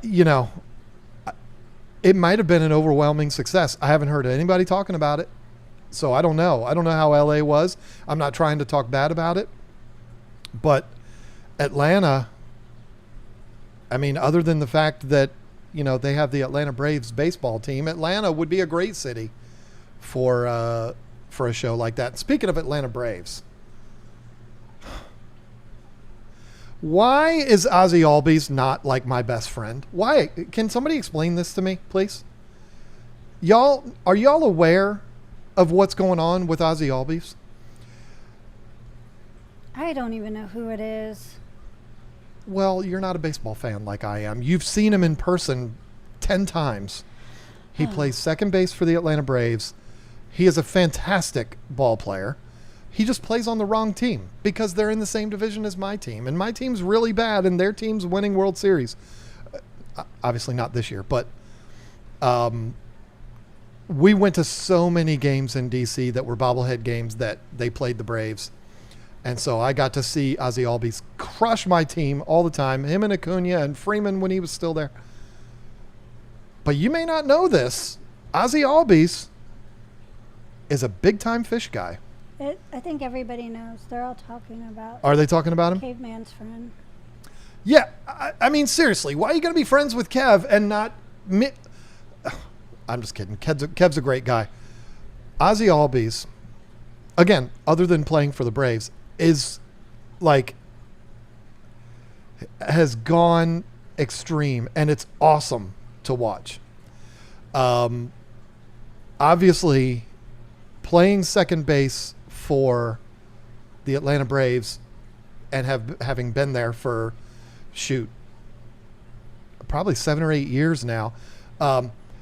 You know, it might have been an overwhelming success. I haven't heard anybody talking about it. So I don't know. I don't know how LA was. I'm not trying to talk bad about it. But Atlanta, I mean, other than the fact that, you know, they have the Atlanta Braves baseball team, Atlanta would be a great city for a show like that. Speaking of Atlanta Braves, why is Ozzy Albies not like my best friend? Why? Can somebody explain this to me, please? Are y'all aware of what's going on with Ozzy Albies? I don't even know who it is. Well, you're not a baseball fan like I am. You've seen him in person 10 times. He plays second base for the Atlanta Braves. He is a fantastic ball player. He just plays on the wrong team because they're in the same division as my team. And my team's really bad, and their team's winning World Series. Obviously not this year, but we went to so many games in D.C. that were bobblehead games that they played the Braves. And so I got to see Ozzy Albies crush my team all the time, him and Acuna and Freeman when he was still there. But you may not know this. Ozzy Albies is a big-time fish guy. I think everybody knows. They're all talking about. Are they talking about him? Caveman's friend. Yeah. I mean, seriously, why are you going to be friends with Kev and not me? I'm just kidding. Kev's a great guy. Ozzy Albies, again, other than playing for the Braves, is like, has gone extreme, and it's awesome to watch. Obviously, playing second base for the Atlanta Braves and having been there for, probably 7 or 8 years now,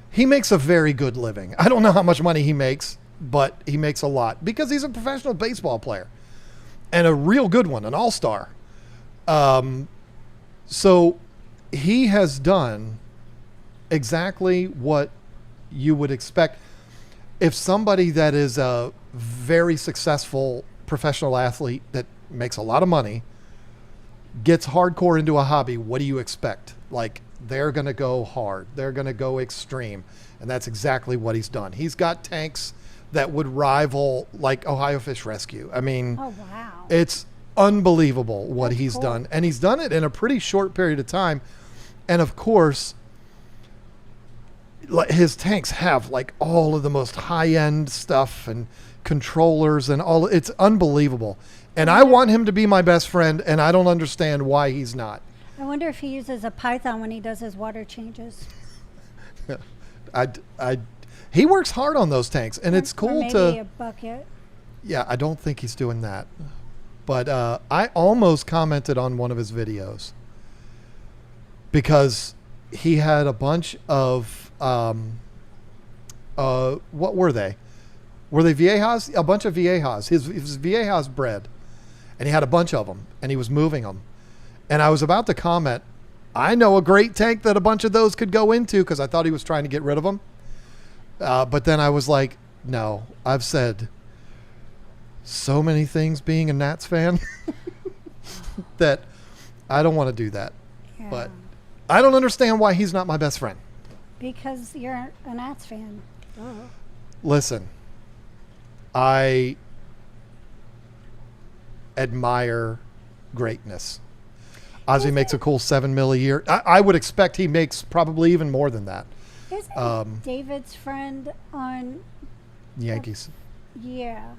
he makes a very good living. I don't know how much money he makes, but he makes a lot because he's a professional baseball player and a real good one, an all-star. So he has done exactly what you would expect if somebody that is a very successful professional athlete that makes a lot of money gets hardcore into a hobby. What do you expect? Like, they're going to go hard. They're going to go extreme. And that's exactly what he's done. He's got tanks that would rival like Ohio Fish Rescue. I mean, Oh, wow. it's unbelievable what That's he's cool. done. And he's done it in a pretty short period of time. And of course, like, his tanks have like all of the most high-end stuff and controllers and all. It's unbelievable. And I want him to be my best friend, and I don't understand why he's not. I wonder if he uses a python when he does his water changes. He works hard on those tanks, and it's Or cool maybe to. a bucket. Yeah, I don't think he's doing that. But I almost commented on one of his videos because he had a bunch of what were they? Were they Viejas? A bunch of Viejas. His Viejas bred, and he had a bunch of them, and he was moving them. And I was about to comment, I know a great tank that a bunch of those could go into, because I thought he was trying to get rid of them. But then I was like, no, I've said so many things being a Nats fan that I don't want to do that. Yeah. But I don't understand why he's not my best friend. Because you're a Nats fan. Oh. Listen, I admire greatness. Ozzy makes a cool $7 million a year. I would expect he makes probably even more than that. Isn't David's friend on? Yankees. Yeah.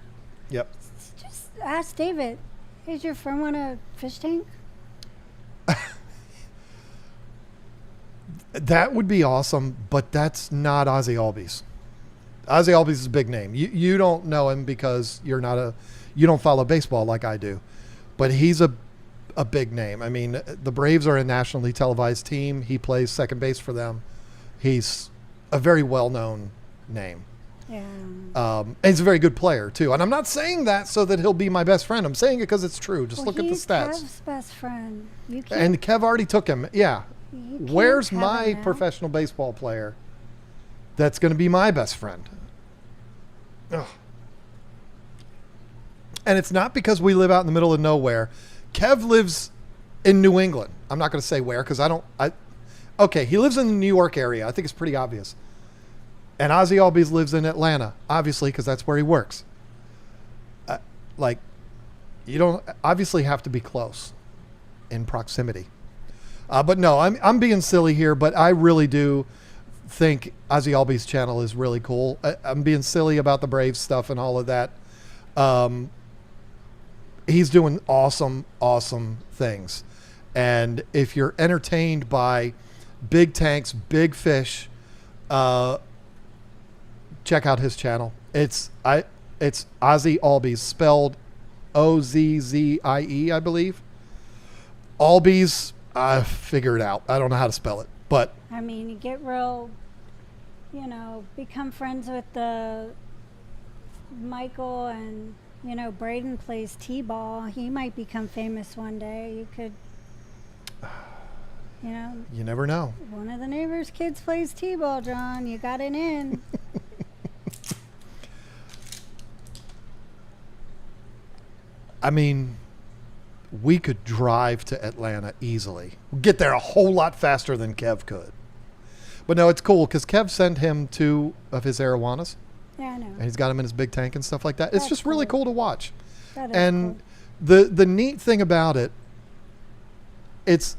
Yep. Just ask David. Is your friend want a fish tank? That would be awesome, but that's not Ozzy Albies. Ozzy Albies is a big name. You don't know him because you don't follow baseball like I do, but he's a big name. I mean, the Braves are a nationally televised team. He plays second base for them. He's a very well-known name. Yeah. And he's a very good player too. And I'm not saying that so that he'll be my best friend. I'm saying it because it's true. Just look at the He's stats. Kev's best friend. You can't. And Kev already took him. Yeah. you can't Where's have my him now. professional baseball player that's going to be my best friend? Ugh. And it's not because we live out in the middle of nowhere. Kev lives in New England. I'm not going to say where because okay, he lives in the New York area. I think it's pretty obvious. And Ozzy Albies lives in Atlanta, obviously, because that's where he works. You don't obviously have to be close in proximity. But no, I'm being silly here, but I really do think Ozzy Albies' channel is really cool. I'm being silly about the Braves stuff and all of that. He's doing awesome things. And if you're entertained by big tanks, big fish, check out his channel. It's Ozzy Albies, spelled Ozzie, I believe. Albies, I figure it out. I don't know how to spell it, but I mean, you get real, become friends with the Michael, and Braden plays t-ball. He might become famous one day. You could, you never know. One of the neighbors' kids plays t-ball, John. You got it in. I mean, we could drive to Atlanta easily. Get there a whole lot faster than Kev could. But no, it's cool because Kev sent him 2 of his arowanas. Yeah, I know. And he's got them in his big tank and stuff like that. It's That's just really cool to watch. That is And cool. the neat thing about it, it's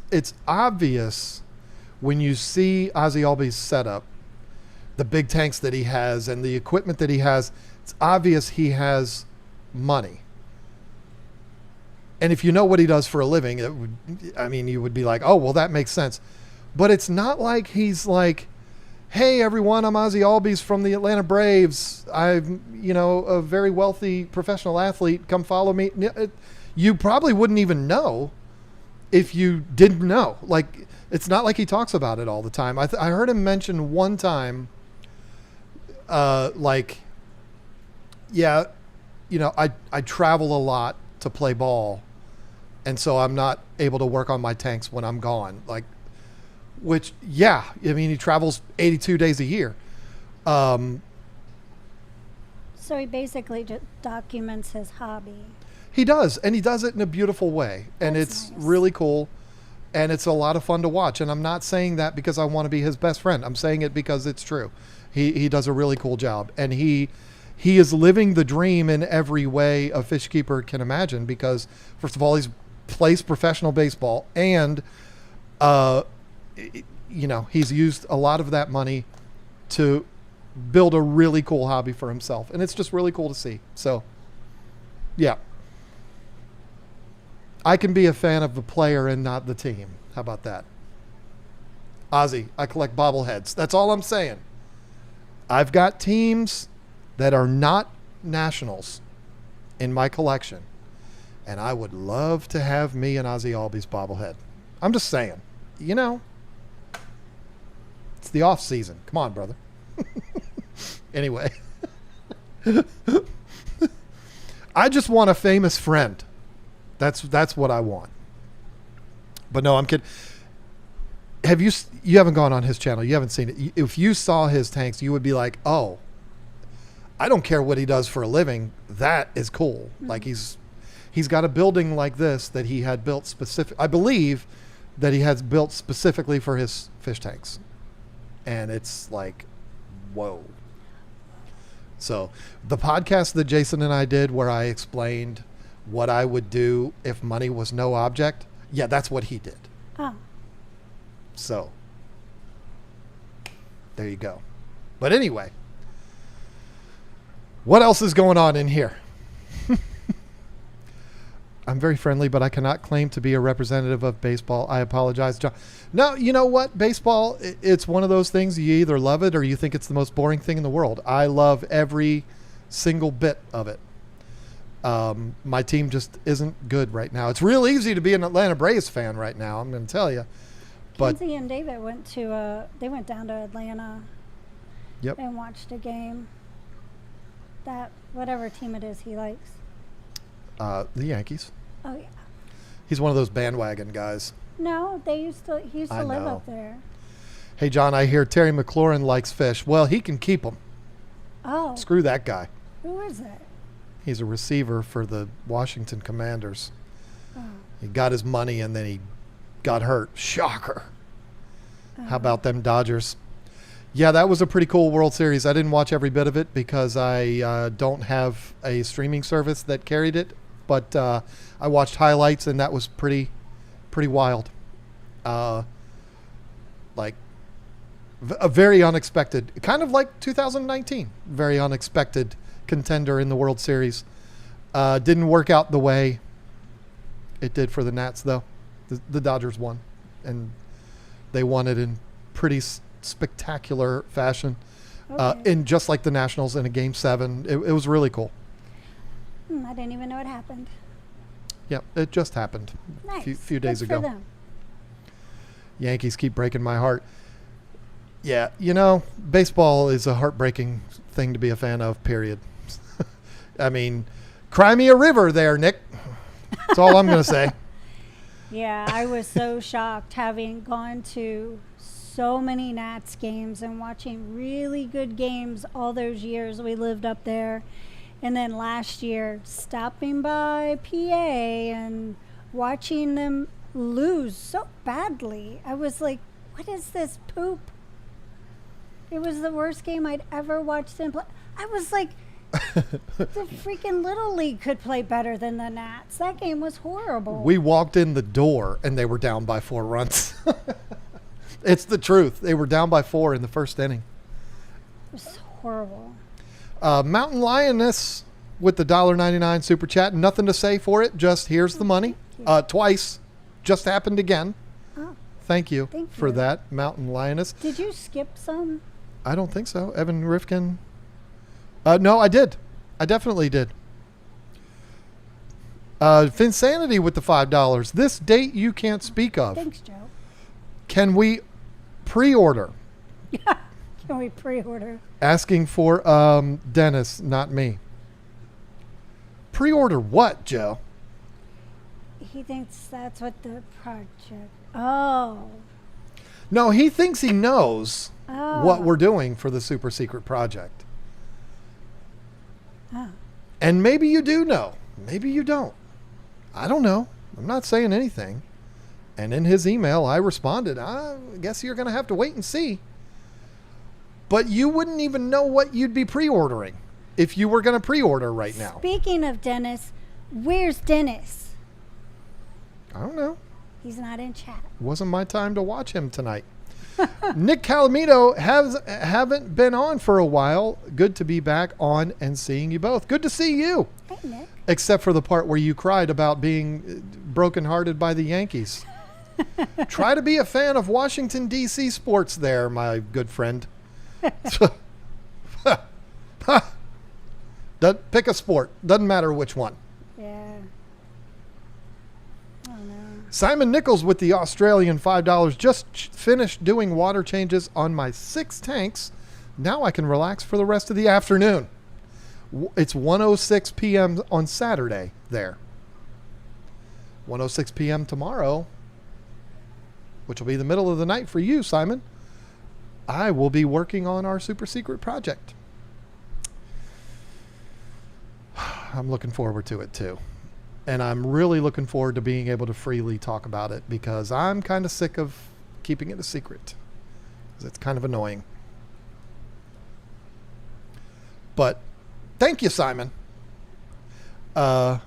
obvious when you see Ozzy Albies' setup, the big tanks that he has and the equipment that he has, it's obvious he has money. And if you know what he does for a living, you would be like, oh, well, that makes sense. But it's not like he's like, hey, everyone, I'm Ozzy Albies from the Atlanta Braves. I'm, a very wealthy professional athlete. Come follow me. You probably wouldn't even know if you didn't know. Like, it's not like he talks about it all the time. I heard him mention one time, I travel a lot to play ball. And so I'm not able to work on my tanks when I'm gone. He travels 82 days a year. So he basically just documents his hobby. He does, and he does it in a beautiful way. And That's it's nice. really cool, and it's a lot of fun to watch. And I'm not saying that because I want to be his best friend. I'm saying it because it's true. He does a really cool job. And he is living the dream in every way a fish keeper can imagine because, first of all, he's plays professional baseball, and he's used a lot of that money to build a really cool hobby for himself, and it's just really cool to see. So yeah, I can be a fan of the player and not the team. How about that? Ozzy, I collect bobbleheads. That's all I'm saying. I've got teams that are not nationals in my collection. And I would love to have me an Ozzy Albies bobblehead. I'm just saying, it's the off season. Come on, brother. Anyway, I just want a famous friend. That's what I want. But no, I'm kidding. You haven't gone on his channel. You haven't seen it. If you saw his tanks, you would be like, oh, I don't care what he does for a living. That is cool. Mm-hmm. Like He's got a building like this that he had built I believe that he has built specifically for his fish tanks. And it's like, whoa. So the podcast that Jason and I did where I explained what I would do if money was no object, yeah, that's what he did. Oh. So there you go. But anyway, what else is going on in here? I'm very friendly, but I cannot claim to be a representative of baseball. I apologize, John. No, you know what? Baseball, it's one of those things you either love it or you think it's the most boring thing in the world. I love every single bit of it. My team just isn't good right now. It's real easy to be an Atlanta Braves fan right now, I'm going to tell you. But Kenzie and David went down to Atlanta. Yep. And watched a game. That whatever team it is he likes. The Yankees. Oh yeah. He's one of those bandwagon guys. No, he used to live up there. Hey John, I hear Terry McLaurin likes fish. Well, he can keep them. Oh. Screw that guy. Who is it? He's a receiver for the Washington Commanders. Oh. He got his money and then he got hurt. Shocker. Oh. How about them Dodgers? Yeah, that was a pretty cool World Series. I didn't watch every bit of it because I don't have a streaming service that carried it. But I watched highlights, and that was pretty wild. Like a very unexpected, kind of like 2019, very unexpected contender in the World Series. Didn't work out the way it did for the Nats, though. The Dodgers won, and they won it in pretty spectacular fashion. Okay. In just like the Nationals in a Game 7. It was really cool. I didn't even know it happened. Yeah, it just happened Nice. a few days Good for ago. them. Yankees keep breaking my heart. Yeah, baseball is a heartbreaking thing to be a fan of, period. I mean, cry me a river there, Nick. That's all I'm going to say. Yeah, I was so shocked having gone to so many Nats games and watching really good games all those years we lived up there. And then last year, stopping by PA and watching them lose so badly. I was like, what is this poop? It was the worst game I'd ever watched them play. I was like, the freaking Little League could play better than the Nats. That game was horrible. We walked in the door, and they were down by 4 runs. It's the truth. They were down by 4 in the first inning. It was horrible. Mountain Lioness with the $1.99 super chat. Nothing to say for it. Just here's the money. Twice. Just happened again. Oh, Thank you Thank for you. that, Mountain Lioness. did you skip some? I don't think so. Evan Rifkin. No, I did. I definitely did. Finsanity with the $5. This date you can't speak of. Thanks, Joe. Can we pre-order? Can we pre-order? Asking for Dennis, not me. Pre-order what, Joe? He thinks that's what the project. Oh. No, he thinks he knows Oh. what we're doing for the super secret project. Oh. And maybe you do know. Maybe you don't. I don't know. I'm not saying anything. And in his email, I responded, I guess you're going to have to wait and see. But you wouldn't even know what you'd be pre-ordering if you were going to pre-order right now. Speaking of Dennis, where's Dennis? I don't know. He's not in chat. Wasn't my time to watch him tonight. Nick Calamito haven't been on for a while. Good to be back on and seeing you both. Good to see you. Hey, Nick. Except for the part where you cried about being brokenhearted by the Yankees. Try to be a fan of Washington, D.C. sports there, my good friend. Pick a sport. Doesn't matter which one. Yeah. Oh, no. Simon Nichols with the Australian $5. Just finished doing water changes on my 6 tanks. Now I can relax for the rest of the afternoon. It's 1:06 p.m. on Saturday there. 1:06 p.m. tomorrow, which will be the middle of the night for you, Simon. I will be working on our super secret project. I'm looking forward to it too. And I'm really looking forward to being able to freely talk about it because I'm kind of sick of keeping it a secret. It's kind of annoying. But thank you, Simon. What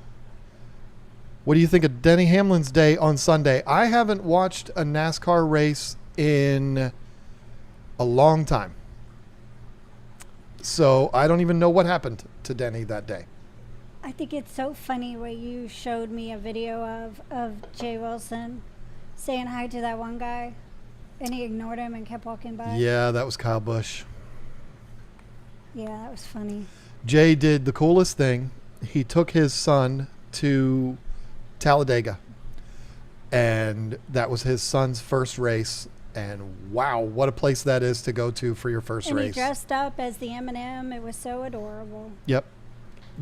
do you think of Denny Hamlin's day on Sunday? I haven't watched a NASCAR race in a long time. So I don't even know what happened to Denny that day. I think it's so funny what you showed me a video of Jay Wilson saying hi to that one guy, and he ignored him and kept walking by. Yeah, that was Kyle Busch. Yeah, that was funny. Jay did the coolest thing. He took his son to Talladega, and that was his son's first race. And wow, what a place that is to go to for your first And race. he dressed up as the M&M. It was so adorable. Yep.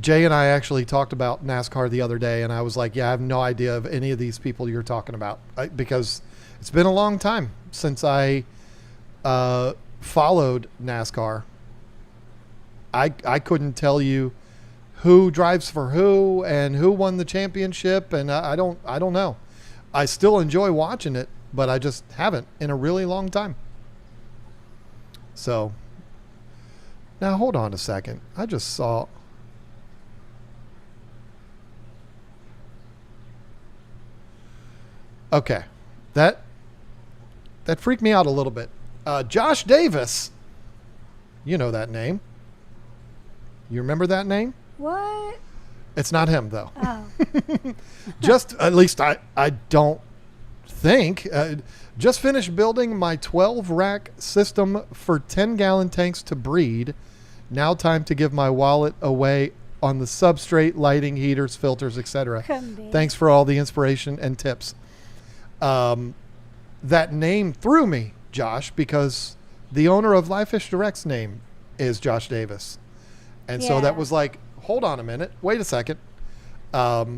Jay and I actually talked about NASCAR the other day, and I was like, yeah, I have no idea of any of these people you're talking about because it's been a long time since I followed NASCAR. I couldn't tell you who drives for who and who won the championship, and I don't know. I still enjoy watching it, but I just haven't in a really long time. So now hold on a second. I just saw. Okay, that freaked me out a little bit. Josh Davis, you know that name. You remember that name? What? It's not him though. Oh. Just at least I don't think. Just finished building my 12 rack system for 10-gallon tanks to breed. Now time to give my wallet away on the substrate, lighting, heaters, filters, etc. Thanks for all the inspiration and tips. That name threw me, Josh, because the owner of Live Fish Direct's name is Josh Davis. And so that was like, hold on a minute, wait a second. But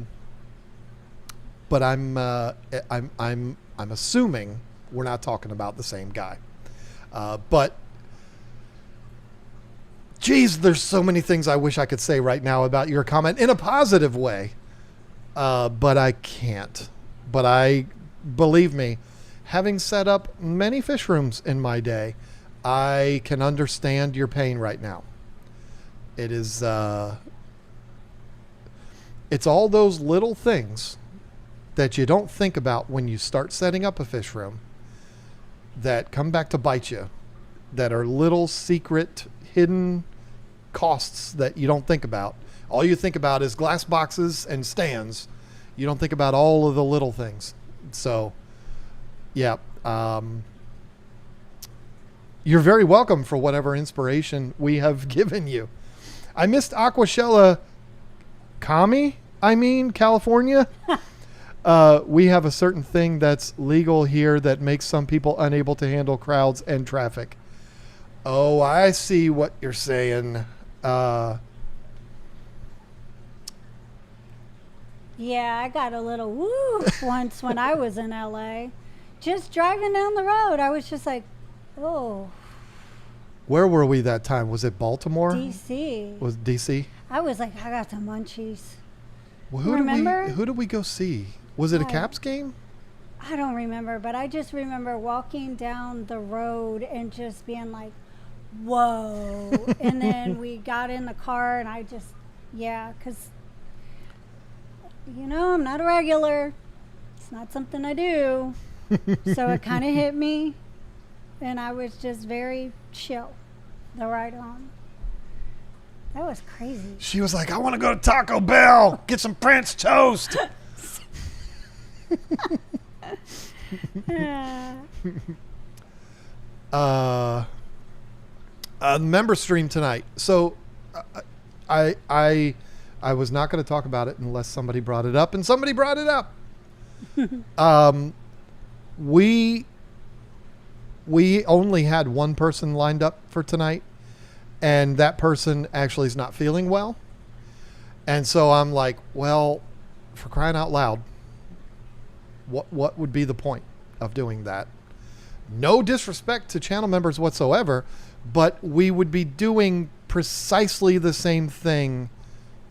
I'm assuming we're not talking about the same guy. But geez, there's so many things I wish I could say right now about your comment in a positive way. But I can't. But believe me, having set up many fish rooms in my day, I can understand your pain right now. It is, it's all those little things that you don't think about when you start setting up a fish room that come back to bite you, that are little secret hidden costs that you don't think about. All you think about is glass boxes and stands. You don't think about all of the little things. So, yeah, you're very welcome for whatever inspiration we have given you. I missed Aquashella California. We have a certain thing that's legal here that makes some people unable to handle crowds and traffic. Oh, I see what you're saying. Yeah, I got a little woof once when I was in LA. Just driving down the road, I was just like, oh. Where were we that time? Was it Baltimore? DC. Was it DC? I was like, I got the munchies. Well, Remember? Who did we go see? Was it a Caps game? I don't remember, but I just remember walking down the road and just being like, whoa. And then we got in the car and I just, because, I'm not a regular. It's not something I do. So it kind of hit me. And I was just very chill the ride home. That was crazy. She was like, I want to go to Taco Bell, get some French toast. Member stream tonight. So I was not going to talk about it unless somebody brought it up, and somebody brought it up. We only had one person lined up for tonight, and that person actually is not feeling well. And so I'm like, well, for crying out loud, what would be the point of doing that? No disrespect to channel members whatsoever, but we would be doing precisely the same thing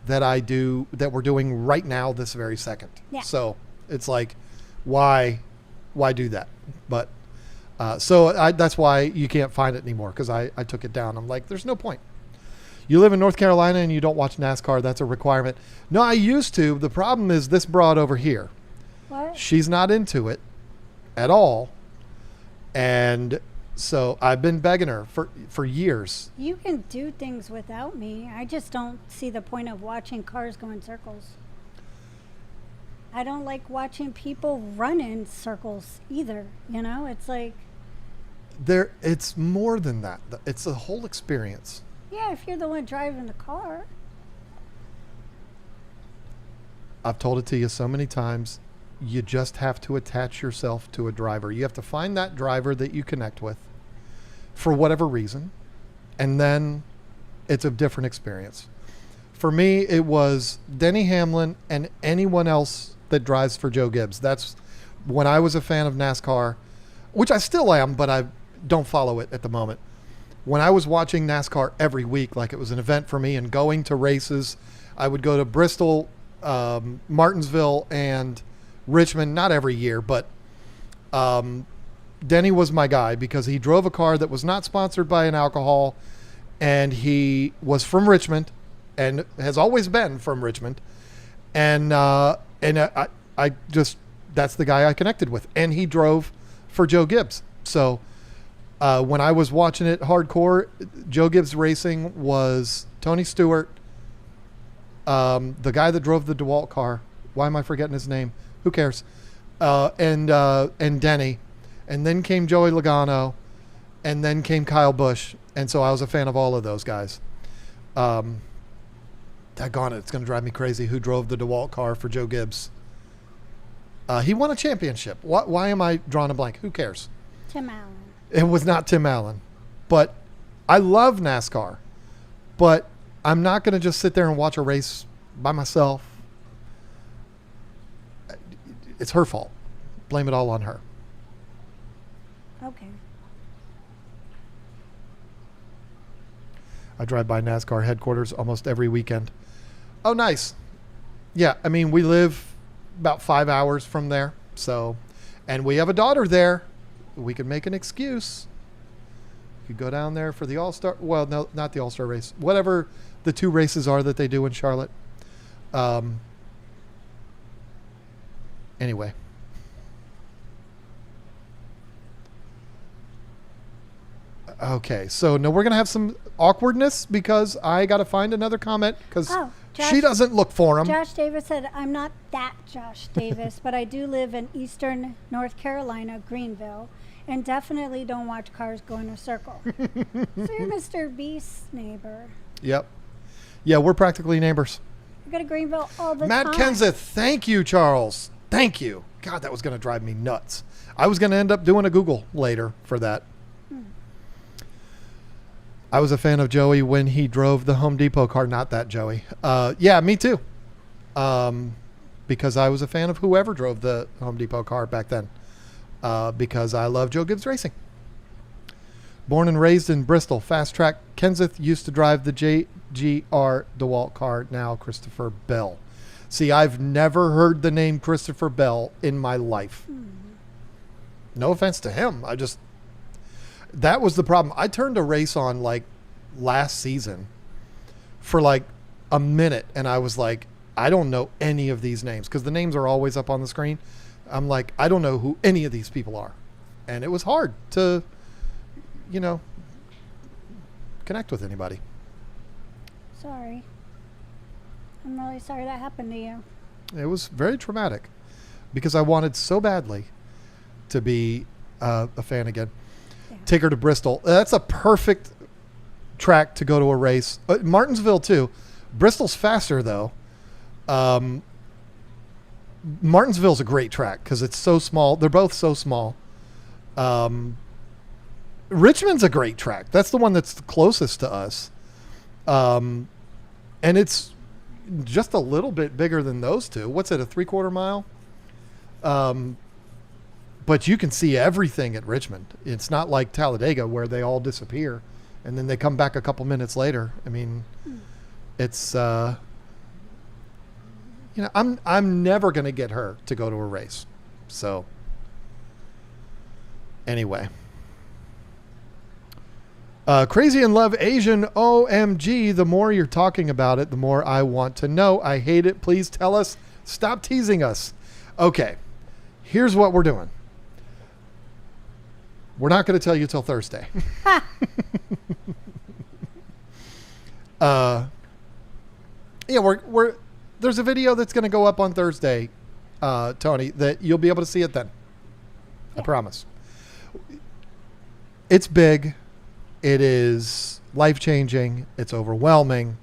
that we're doing right now, this very second. Yeah. So it's like, why do that? But so that's why you can't find it anymore, because I took it down. I'm like, there's no point. You live in North Carolina and you don't watch NASCAR. That's a requirement. No, I used to. The problem is this broad over here. What? She's not into it at all. And so I've been begging her for years. You can do things without me. I just don't see the point of watching cars go in circles. I don't like watching people run in circles either. It's like... It's more than that. It's a whole experience. Yeah, if you're the one driving the car. I've told it to you so many times. You just have to attach yourself to a driver. You have to find that driver that you connect with for whatever reason, and then it's a different experience. For me, it was Denny Hamlin and anyone else that drives for Joe Gibbs. That's when I was a fan of NASCAR, which I still am, but I don't follow it at the moment. when I was watching NASCAR every week, like it was an event for me, and going to races, I would go to Bristol, Martinsville, and Richmond, not every year, but Denny was my guy because he drove a car that was not sponsored by an alcohol, and he was from Richmond and has always been from Richmond. And I just, that's the guy I connected with. And he drove for Joe Gibbs. So when I was watching it hardcore, Joe Gibbs Racing was Tony Stewart, the guy that drove the DeWalt car. Why am I forgetting his name? Who cares? And Denny. And then came Joey Logano. And then came Kyle Busch. And so I was a fan of all of those guys. Daggone it, it's going to drive me crazy. Who drove the DeWalt car for Joe Gibbs? He won a championship. Why am I drawing a blank? Who cares? Tim Allen. It was not Tim Allen. But I love NASCAR. But I'm not going to just sit there and watch a race by myself. It's her fault. Blame it all on her. Okay. I drive by NASCAR headquarters almost every weekend. Oh, nice. Yeah, I mean, we live about 5 hours from there. So, and we have a daughter there. We could make an excuse. You could go down there for the All-Star. Well, no, not the All-Star race. Whatever the 2 races are that they do in Charlotte. Anyway. Okay, so no, we're going to have some awkwardness because I got to find another comment because she doesn't look for him. Josh Davis said, I'm not that Josh Davis, but I do live in eastern North Carolina, Greenville, and definitely don't watch cars go in a circle. So you're Mr. Beast's neighbor. Yep. Yeah, we're practically neighbors. I go to Greenville all the Matt time. Kenseth, thank you, Charles. Thank you. God, that was going to drive me nuts. I was going to end up doing a Google later for that. I was a fan of Joey when he drove the Home Depot car. Not that Joey. Yeah, me too. Because I was a fan of whoever drove the Home Depot car back then. Because I love Joe Gibbs Racing. Born and raised in Bristol, fast track. Kenseth used to drive the JGR DeWalt car. Now Christopher Bell. See, I've never heard the name Christopher Bell in my life. No offense to him. That was the problem. I turned a race on like last season for like a minute, and I was like, I don't know any of these names because the names are always up on the screen. I'm like, I don't know who any of these people are. And it was hard to, connect with anybody. Sorry. I'm really sorry that happened to you. It was very traumatic because I wanted so badly to be a fan again. Take her to Bristol. That's a perfect track to go to a race. Martinsville too. Bristol's faster though. Martinsville's a great track because it's so small. They're both so small. Richmond's a great track. That's the one that's the closest to us. And it's just a little bit bigger than those two. What's it, a 3/4 mile? But you can see everything at Richmond. It's not like Talladega where they all disappear and then they come back a couple minutes later. I mean, it's, I'm never going to get her to go to a race. So anyway, Crazy in Love Asian, OMG. The more you're talking about it, the more I want to know. I hate it. Please tell us. Stop teasing us. Okay. Here's what we're doing. We're not going to tell you till Thursday. Yeah, there's a video that's going to go up on Thursday, Tony, that you'll be able to see it then. I promise. It's big. It is life-changing. It's overwhelming,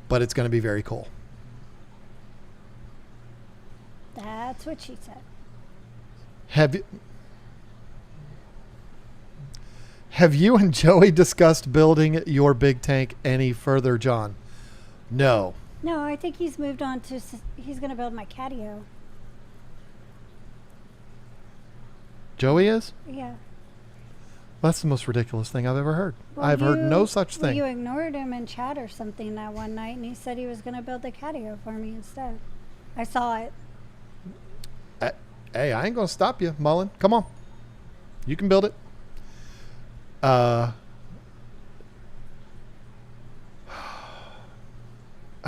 but it's going to be very cool. That's what she said. Have you and Joey discussed building your big tank any further, John? No. No, I think he's moved on to, he's going to build my catio. Joey is? Yeah. That's the most ridiculous thing I've ever heard. Well, I've heard no such well, thing. you ignored him in chat or something that one night, and he said he was going to build the catio for me instead. I saw it. Hey, I ain't gonna stop you, Mullen. Come on, you can build it. I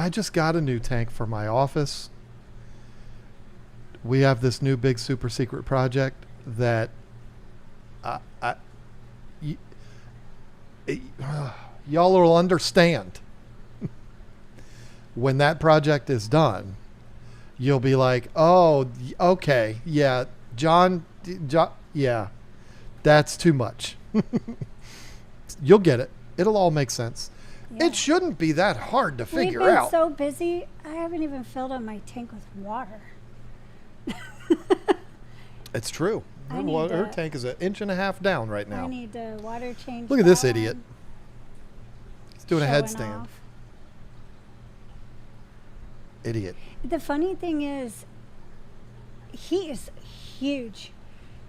just got a new tank for my office. We have this new big super secret project that y'all will understand when that project is done. You'll be like, oh, okay, yeah, John, yeah, that's too much. You'll get it. It'll all make sense. Yeah. It shouldn't be that hard to figure We've been out. so busy, I haven't even filled up my tank with water. It's true. Her tank is 1.5 inches down right now. I need to water change. Look at this that idiot. one. He's doing a Showing headstand. off. Idiot. The funny thing is, he is huge,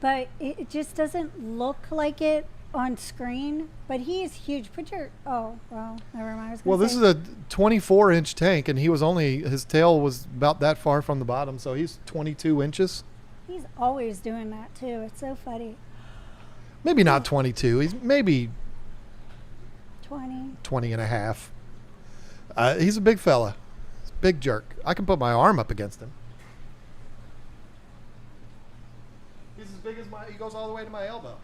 but it just doesn't look like it on screen. But he is huge. Put your never mind. I was gonna Well, this say- is a 24-inch tank, and his tail was about that far from the bottom, so he's 22 inches. He's always doing that too. It's so funny. Maybe not 22. He's maybe 20. 20 and a half. He's a big fella. He's a big jerk. I can put my arm up against him. He's as big as he goes all the way to my elbow.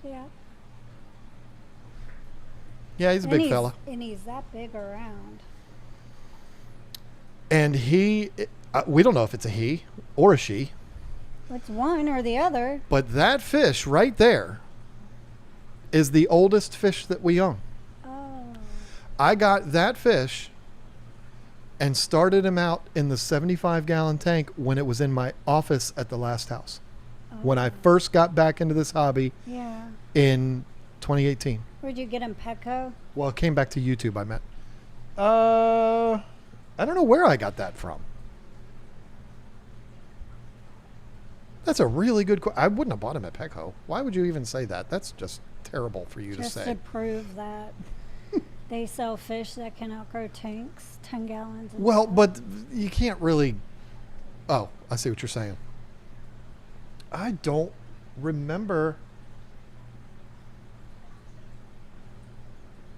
Yeah. Yeah, he's a big fella. And he's that big around. And we don't know if it's a he or a she, It's one or the other. but that fish right there is the oldest fish that we own. Oh. I got that fish and started him out in the 75-gallon tank when it was in my office at the last house. When I first got back into this hobby Yeah. in 2018. Where'd you get him, Petco? Well, it came back to YouTube, I meant. I don't know where I got that from. That's a really good question. I wouldn't have bought him at Petco. Why would you even say that? That's just terrible for you Just to to say. prove that they sell fish that can outgrow tanks, 10 gallons. and Well, stuff. but you can't really... Oh, I see what you're saying. I don't remember...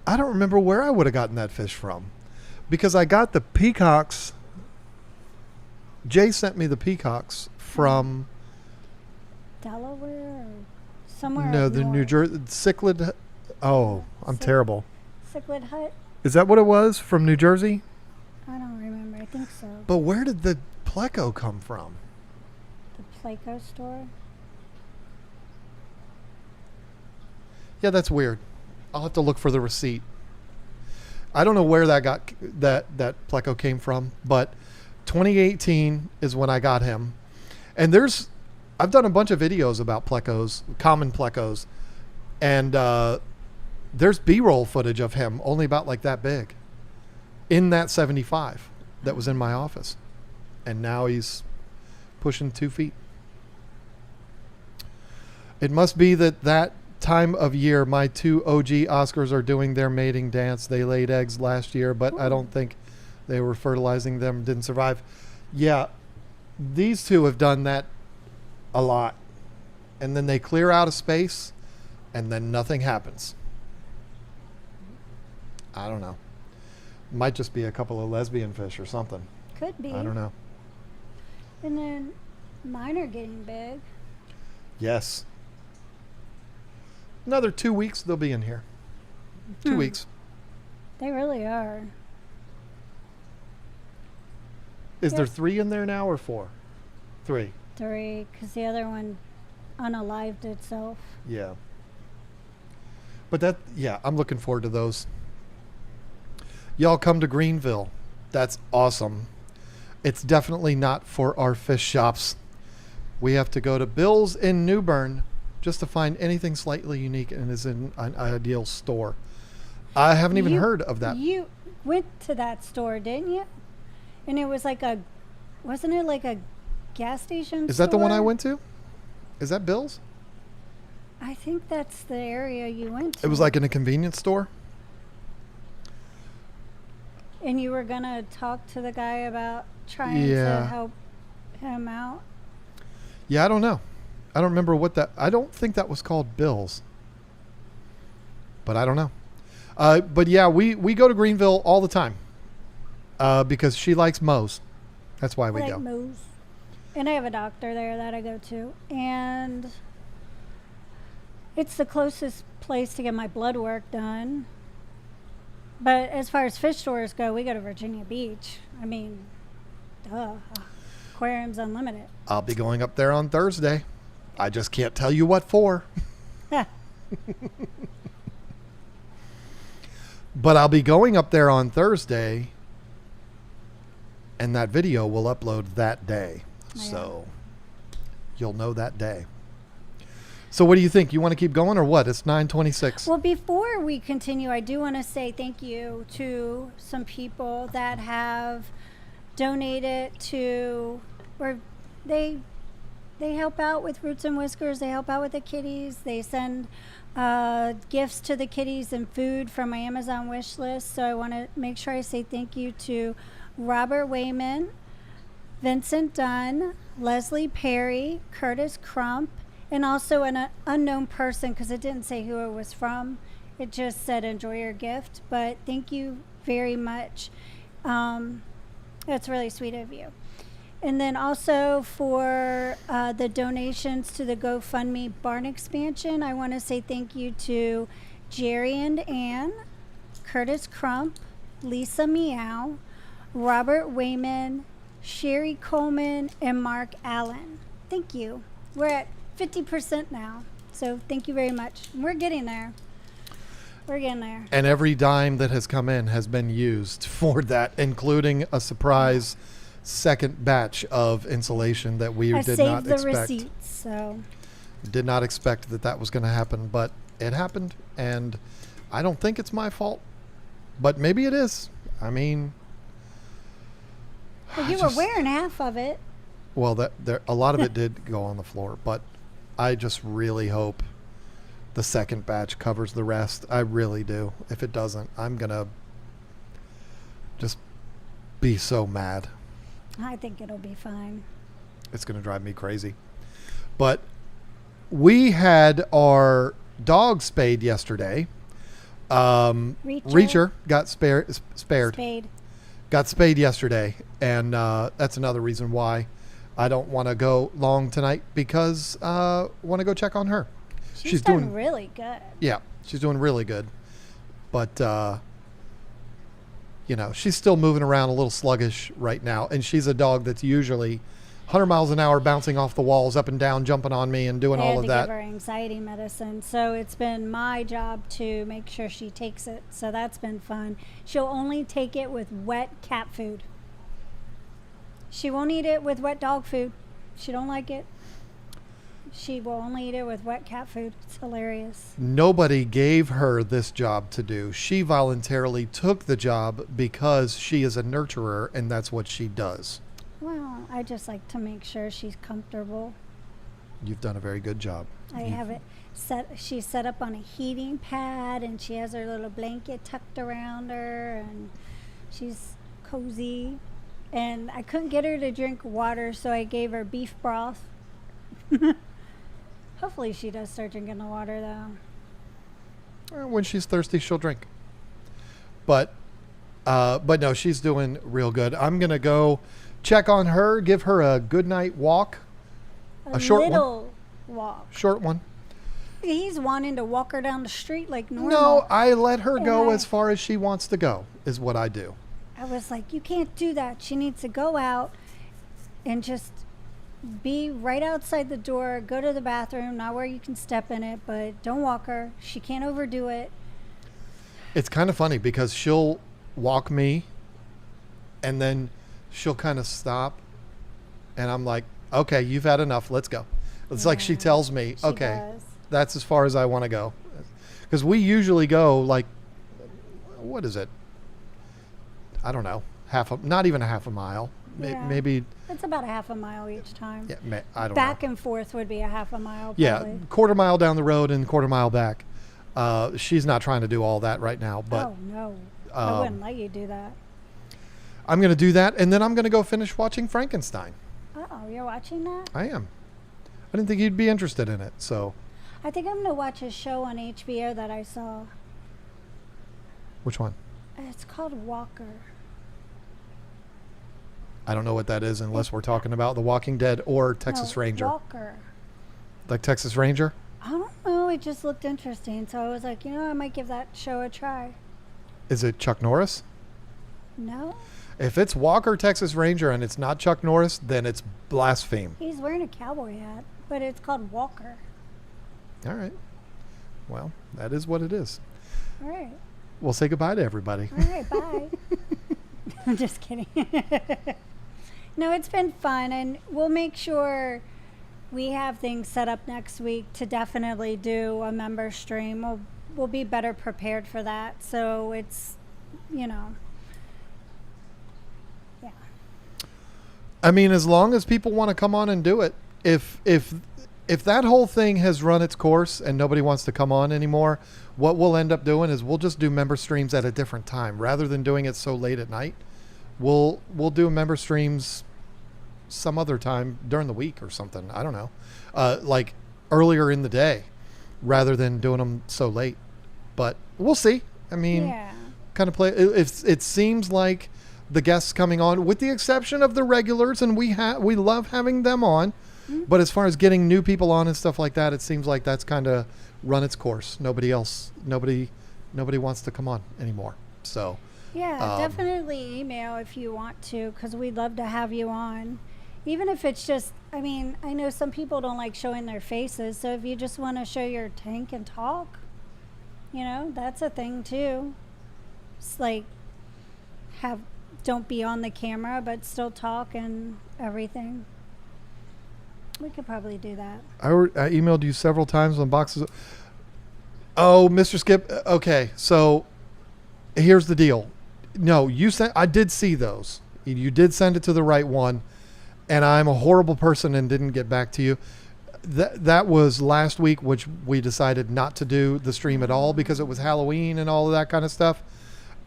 I don't remember where I would have gotten that fish from. Because I got the peacocks... Jay sent me the peacocks from... Delaware or somewhere. No, up the New north. Jersey... Cichlid... Oh, I'm terrible. Cichlid Hut? Is that what it was? From New Jersey? I don't remember. I think so. But where did the pleco come from? The Placo store? Yeah, that's weird. I'll have to look for the receipt. I don't know where that pleco came from, but 2018 is when I got him. And I've done a bunch of videos about plecos, common plecos, and there's B-roll footage of him only about like that big in that 75 that was in my office. And now he's pushing 2 feet. It must be that time of year my 2 OG Oscars are doing their mating dance. They laid eggs last year, but I don't think they were fertilizing them, didn't survive. Yeah, these 2 have done that a lot. And then they clear out of space, and then nothing happens. I don't know. Might just be a couple of lesbian fish or something. Could be. I don't know. And then mine are getting big. Yes. Another 2 weeks, they'll be in here. 2 weeks. They really are. Is there Yes. 3 in there now or 4? 3. 3, because the other one unalived itself. Yeah. But I'm looking forward to those. Y'all come to Greenville. That's awesome. It's definitely not for our fish shops. We have to go to Bill's in New Bern just to find anything slightly unique and is in an ideal store. I haven't even heard of that. You went to that store, didn't you? And it was wasn't it like a gas station Is that the one I store? went to? Is that Bill's? I think that's the area you went to. It was like in a convenience store. And you were going to talk to the guy about trying to help him out? Yeah, I don't know. I don't remember what that... I don't think that was called Bill's. But I don't know. But yeah, we go to Greenville all the time. Because she likes Moe's. That's why we go. Moe's. And I have a doctor there that I go to. And it's the closest place to get my blood work done. But as far as fish stores go, we go to Virginia Beach. I mean, duh. Aquarium's unlimited. I'll be going up there on Thursday. I just can't tell you what for. But I'll be going up there on Thursday, and that video will upload that day. Yeah. So you'll know that day. So what do you think? You want to keep going or what? It's 9:26. Well, before we continue, I do want to say thank you to some people that have donated to, or they help out with Roots and Whiskers. They help out with the kitties. They send gifts to the kitties and food from my Amazon wish list. So I want to make sure I say thank you to Robert Wayman, Vincent Dunn, Leslie Perry, Curtis Crump, and also an unknown person, because it didn't say who it was from. It just said enjoy your gift. But thank you very much. That's really sweet of you. And then also for the donations to the GoFundMe barn expansion, I want to say thank you to Jerry and Ann, Curtis Crump, Lisa Meow, Robert Wayman, Sherry Coleman, and Mark Allen. Thank you. We're at 50% now. So thank you very much. We're getting there. We're getting there. And every dime that has come in has been used for that, including a surprise second batch of insulation that we did not expect. I saved the receipts, so. Did not expect that was going to happen, but it happened, and I don't think it's my fault, but maybe it is. I mean, well, you were wearing half of it. Well, a lot of it did go on the floor, but I just really hope the second batch covers the rest. I really do. If it doesn't, I'm going to just be so mad. I think it'll be fine. It's going to drive me crazy. But we had our dog spayed yesterday. Reacher got spared. Got spayed yesterday. And that's another reason why I don't want to go long tonight, because I want to go check on her. She's doing really good. Yeah, she's doing really good. But, you know, she's still moving around a little sluggish right now. And she's a dog that's usually 100 miles an hour bouncing off the walls, up and down, jumping on me and doing all of that. I had to give her anxiety medicine. So it's been my job to make sure she takes it. So that's been fun. She'll only take it with wet cat food. She won't eat it with wet dog food. She don't like it. She will only eat it with wet cat food. It's hilarious. Nobody gave her this job to do. She voluntarily took the job because she is a nurturer, and that's what she does. Well, I just like to make sure she's comfortable. You've done a very good job. I have it set. She's set up on a heating pad, and she has her little blanket tucked around her, and she's cozy. And I couldn't get her to drink water, so I gave her beef broth. Hopefully she does start drinking the water, though. When she's thirsty, she'll drink. But no, she's doing real good. I'm going to go check on her, give her a good night walk. A short little walk. Short one. He's wanting to walk her down the street like normal. No, I let her go as far as she wants to go, is what I do. I was like, you can't do that. She needs to go out and just be right outside the door, go to the bathroom, not where you can step in it, but don't walk her. She can't overdo it. It's kind of funny because she'll walk me and then she'll kind of stop and I'm like, okay, you've had enough. Let's go. It's like she tells me, okay, that's as far as I want to go. Because we usually go like, what is it? I don't know, not even a half a mile, Yeah. Maybe. It's about a half a mile each time. Yeah, I don't know. Back and forth would be a half a mile. Yeah, Probably. quarter mile down the road and quarter mile back. She's not trying to do all that right now, but Oh no, I wouldn't let you do that. I'm going to do that, and then I'm going to go finish watching Frankenstein. Oh, you're watching that? I am. I didn't think you'd be interested in it, so. I think I'm gonna watch a show on HBO that I saw. Which one? It's called Walker. I don't know what that is unless we're talking about The Walking Dead or Texas Ranger. Walker. Like Texas Ranger? I don't know. It just looked interesting, so I was like, I might give that show a try. Is it Chuck Norris? No, If it's Walker Texas Ranger and it's not Chuck Norris, then it's blaspheme. he's wearing a cowboy hat, but it's called Walker. All right. Well, that is what it is. All right. We'll say goodbye to everybody. All right. Bye. I'm just kidding. No, it's been fun, and we'll make sure we have things set up next week to definitely do a member stream. We'll be better prepared for that. So it's, yeah. I mean, as long as people want to come on and do it, if that whole thing has run its course and nobody wants to come on anymore, what we'll end up doing is we'll just do member streams at a different time rather than doing it so late at night. We'll do member streams some other time during the week or something. I don't know, like earlier in the day, rather than doing them so late. But we'll see. I mean, kind of play. It seems like the guests coming on, with the exception of the regulars, and we love having them on. Mm-hmm. But as far as getting new people on and stuff like that, it seems like that's kind of run its course. Nobody wants to come on anymore. So. Yeah, definitely email if you want to, because we'd love to have you on. Even if it's just, I know some people don't like showing their faces, so if you just want to show your tank and talk, that's a thing too. It's like, don't be on the camera, but still talk and everything. We could probably do that. I emailed you several times on boxes. Oh, Mr. Skip. Okay, so here's the deal. No, I did see those. You did send it to the right one, and I'm a horrible person and didn't get back to you. That was last week, which we decided not to do the stream at all because it was Halloween and all of that kind of stuff.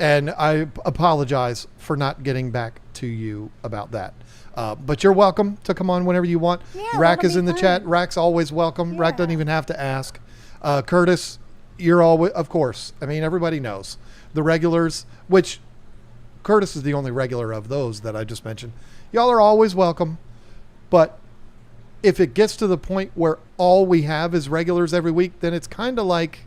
And I apologize for not getting back to you about that. But you're welcome to come on whenever you want. Yeah, Rack is in the chat. Rack's always welcome. Yeah. Rack doesn't even have to ask. Curtis, you're always, of course. I mean, everybody knows. The regulars, which Curtis is the only regular of those that I just mentioned. Y'all are always welcome. But if it gets to the point where all we have is regulars every week, then it's kind of like,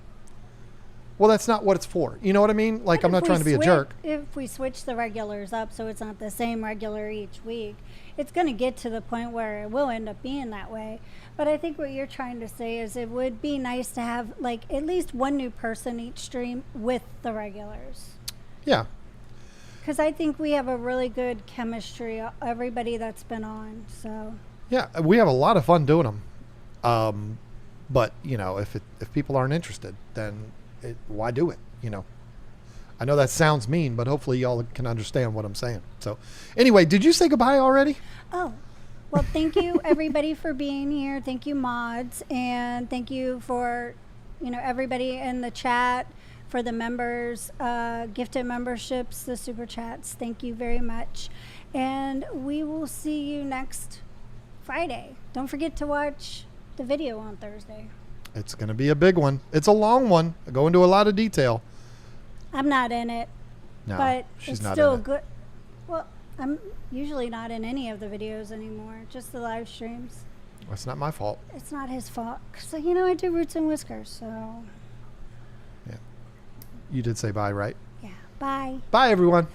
well, that's not what it's for. You know what I mean? Like, I'm not trying to be a jerk. If we switch the regulars up so it's not the same regular each week, it's going to get to the point where it will end up being that way. But I think what you're trying to say is it would be nice to have, like, at least one new person each stream with the regulars. Yeah. Because I think we have a really good chemistry, everybody that's been on, so. Yeah, we have a lot of fun doing them. But, if people aren't interested, then why do it? I know that sounds mean, but hopefully y'all can understand what I'm saying. So anyway, did you say goodbye already? Oh, well, thank you everybody for being here. Thank you, mods, and thank you for, everybody in the chat, for the members, gifted memberships, the super chats. Thank you very much. And we will see you next Friday. Don't forget to watch the video on Thursday. It's going to be a big one. It's a long one. I go into a lot of detail. I'm not in it, No, but she's it's not still in it. good. Well, I'm usually not in any of the videos anymore, just the live streams. That's not my fault. It's not his fault. So, I do Roots and Whiskers, so. Yeah. You did say bye, right? Yeah. Bye. Bye, everyone.